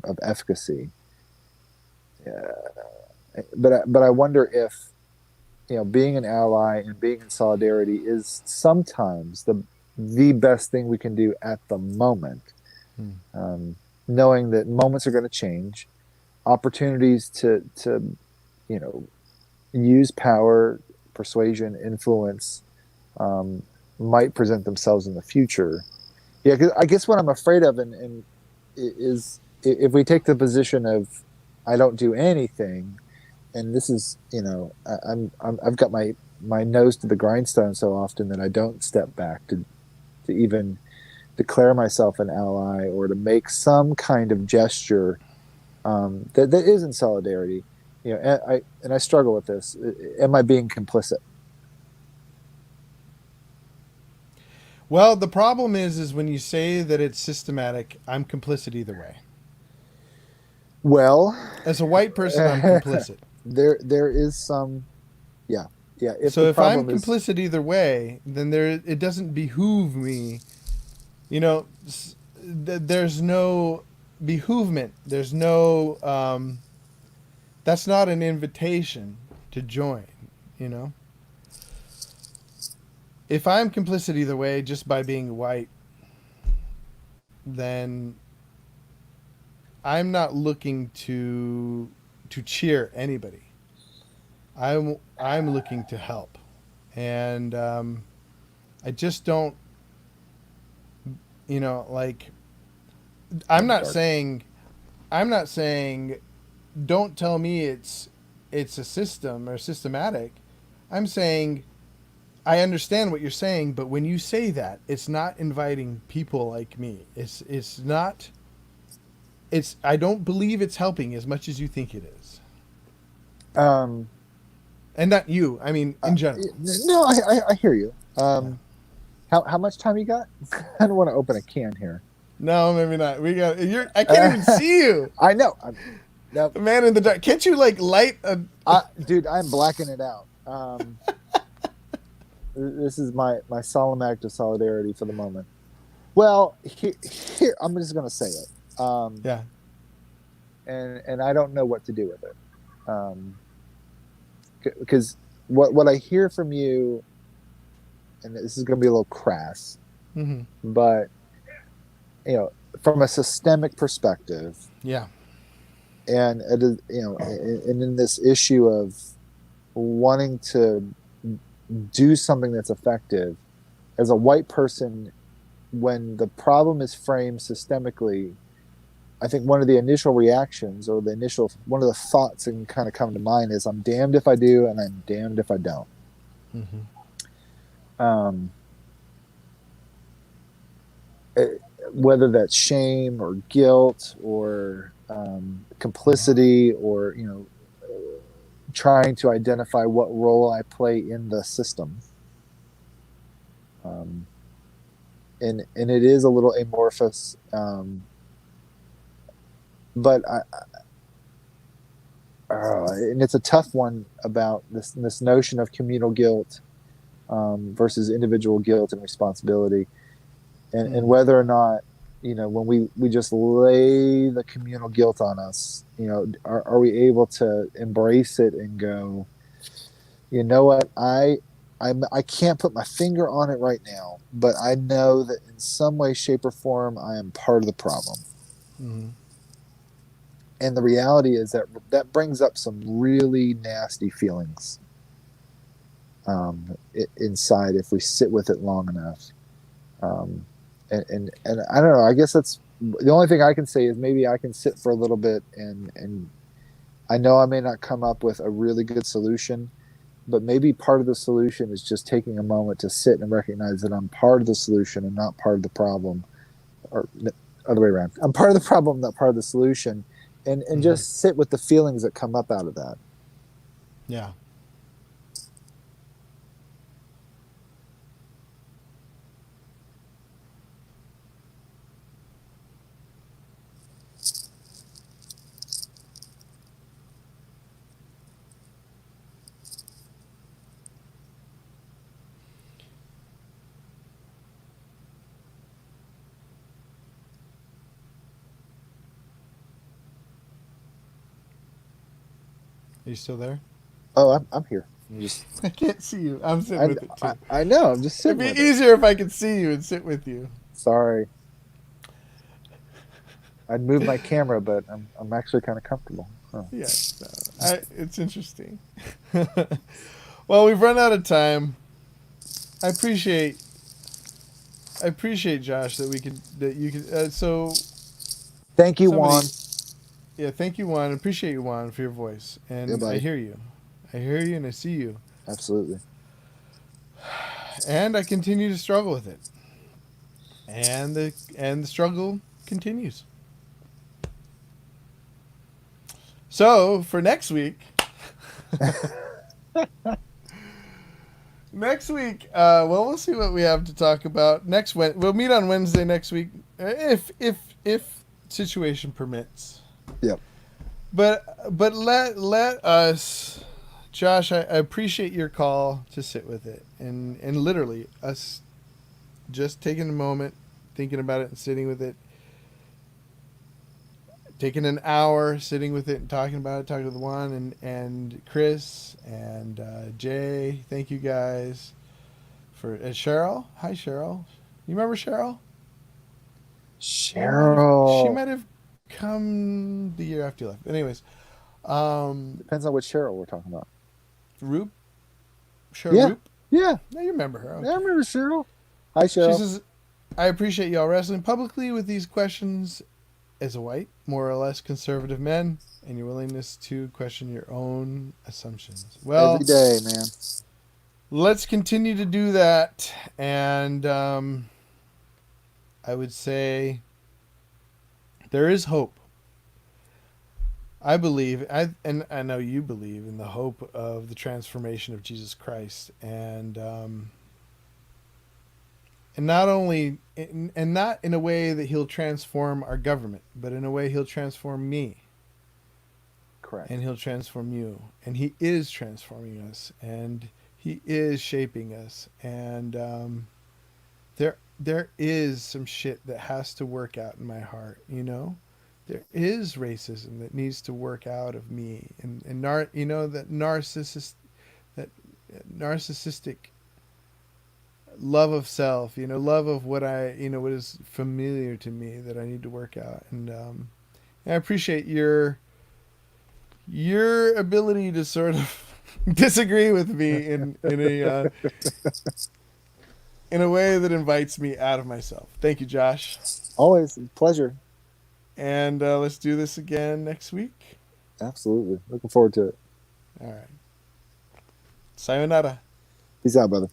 of efficacy. But I wonder if, being an ally and being in solidarity is sometimes the best thing we can do at the moment, Hmm. um, knowing that moments are going to change, opportunities to you know use power, persuasion, influence, um, might present themselves in the future. Yeah, 'cause I guess what I'm afraid of, and is, if we take the position of I don't do anything, and this is, I've got my nose to the grindstone so often that I don't step back to even declare myself an ally or to make some kind of gesture, that is in solidarity. And I struggle with this. Am I being complicit? Well, the problem is when you say that it's systematic, I'm complicit either way. Well, As a white person, I'm complicit. there is some, yeah, yeah. If the So if I'm problem is, complicit either way, then it doesn't behoove me. You know, there's no behoovement. There's no that's not an invitation to join. You know, if I'm complicit either way just by being white, then I'm not looking to cheer anybody. I'm looking to help, and I just don't. Like I'm that's not dark. saying I'm not saying don't tell me it's a system or systematic. I'm saying I understand what you're saying, but when you say that, it's not inviting people like me. It's not it's I don't believe it's helping as much as you think it is. Um, And not you, I mean in general. no, I hear you. Yeah. How much time you got? I don't want to open a can here. No, maybe not. We got you're I can't even see you. I know. No, The man in the dark. Can't you like light a dude, I'm blacking it out. This is my solemn act of solidarity for the moment. Well, here I'm just gonna say it. Yeah. and I don't know what to do with it. Because what I hear from you, and this is going to be a little crass, Mm-hmm. but from a systemic perspective, Yeah. and it is, and in this issue of wanting to do something that's effective as a white person, when the problem is framed systemically, I think one of the initial reactions or the initial one of the thoughts that can kind of come to mind is I'm damned if I do and I'm damned if I don't. Mm-hmm. Um, it, whether that's shame or guilt or complicity or trying to identify what role I play in the system. Um, and it is a little amorphous, but and it's a tough one about this notion of communal guilt versus individual guilt and responsibility, and Mm. whether or not when we just lay the communal guilt on us, are we able to embrace it and go, you know what, I can't put my finger on it right now, but I know that in some way, shape, or form, I am part of the problem. Mm-hmm. And the reality is that that brings up some really nasty feelings inside if we sit with it long enough. Um, and I don't know. I guess that's the only thing I can say is maybe I can sit for a little bit and I know I may not come up with a really good solution, but maybe part of the solution is just taking a moment to sit and recognize that I'm part of the solution and not part of the problem, or other way around. I'm part of the problem, not part of the solution, and Mm-hmm. just sit with the feelings that come up out of that. Yeah. Are you still there? Oh, I'm here. I'm just I can't see you. I'm sitting I, with it I too. I know. I'm just It'd sitting be with it. easier if I could see you and sit with you. Sorry, I'd move my camera, but I'm actually kind of comfortable. Huh. Yeah. It's interesting. Well, we've run out of time. I appreciate I appreciate Josh that you can so Thank you, somebody Juan. yeah, thank you Juan. Appreciate you Juan for your voice. Yeah, And I buddy. hear you. I hear you and I see you. Absolutely. And I continue to struggle with it. And the struggle continues. So, for next week, we'll see what we have to talk about next. We'll meet on Wednesday next week, if situation permits. Yep. But let us, Josh. I appreciate your call to sit with it, and literally us just taking a moment, thinking about it, and sitting with it. Taking an hour sitting with it and talking about it, talking with Juan and Chris and Jay. Thank you guys for Cheryl. Hi Cheryl. You remember Cheryl? She Cheryl. might have come the year after you left. Anyways, um, Depends on which Cheryl we're talking about. Roop, Cheryl Yeah. Roop. Yeah. No, you remember her. Yeah, I Okay. remember Cheryl. Hi, She Cheryl. says, "I appreciate y'all wrestling publicly with these questions as a white, more or less conservative man, and your willingness to question your own assumptions." Every Well, day, man. let's continue to do that, and I would say there is hope. I believe, and I know you believe in the hope of the transformation of Jesus Christ, and not only, and not in a way that He'll transform our government, but in a way He'll transform me, and Correct. He'll transform you, and He is transforming us, and He is shaping us, and there is some shit that has to work out in my heart, you know. there is racism that needs to work out of me, that that narcissistic love of self, love of what what is familiar to me that I need to work out. And I appreciate your ability to sort of disagree with me in a way that invites me out of myself. Thank you, Josh. Always a pleasure. And let's do this again next week. Absolutely. Looking forward to it. All right. Sayonara. Peace out, brother.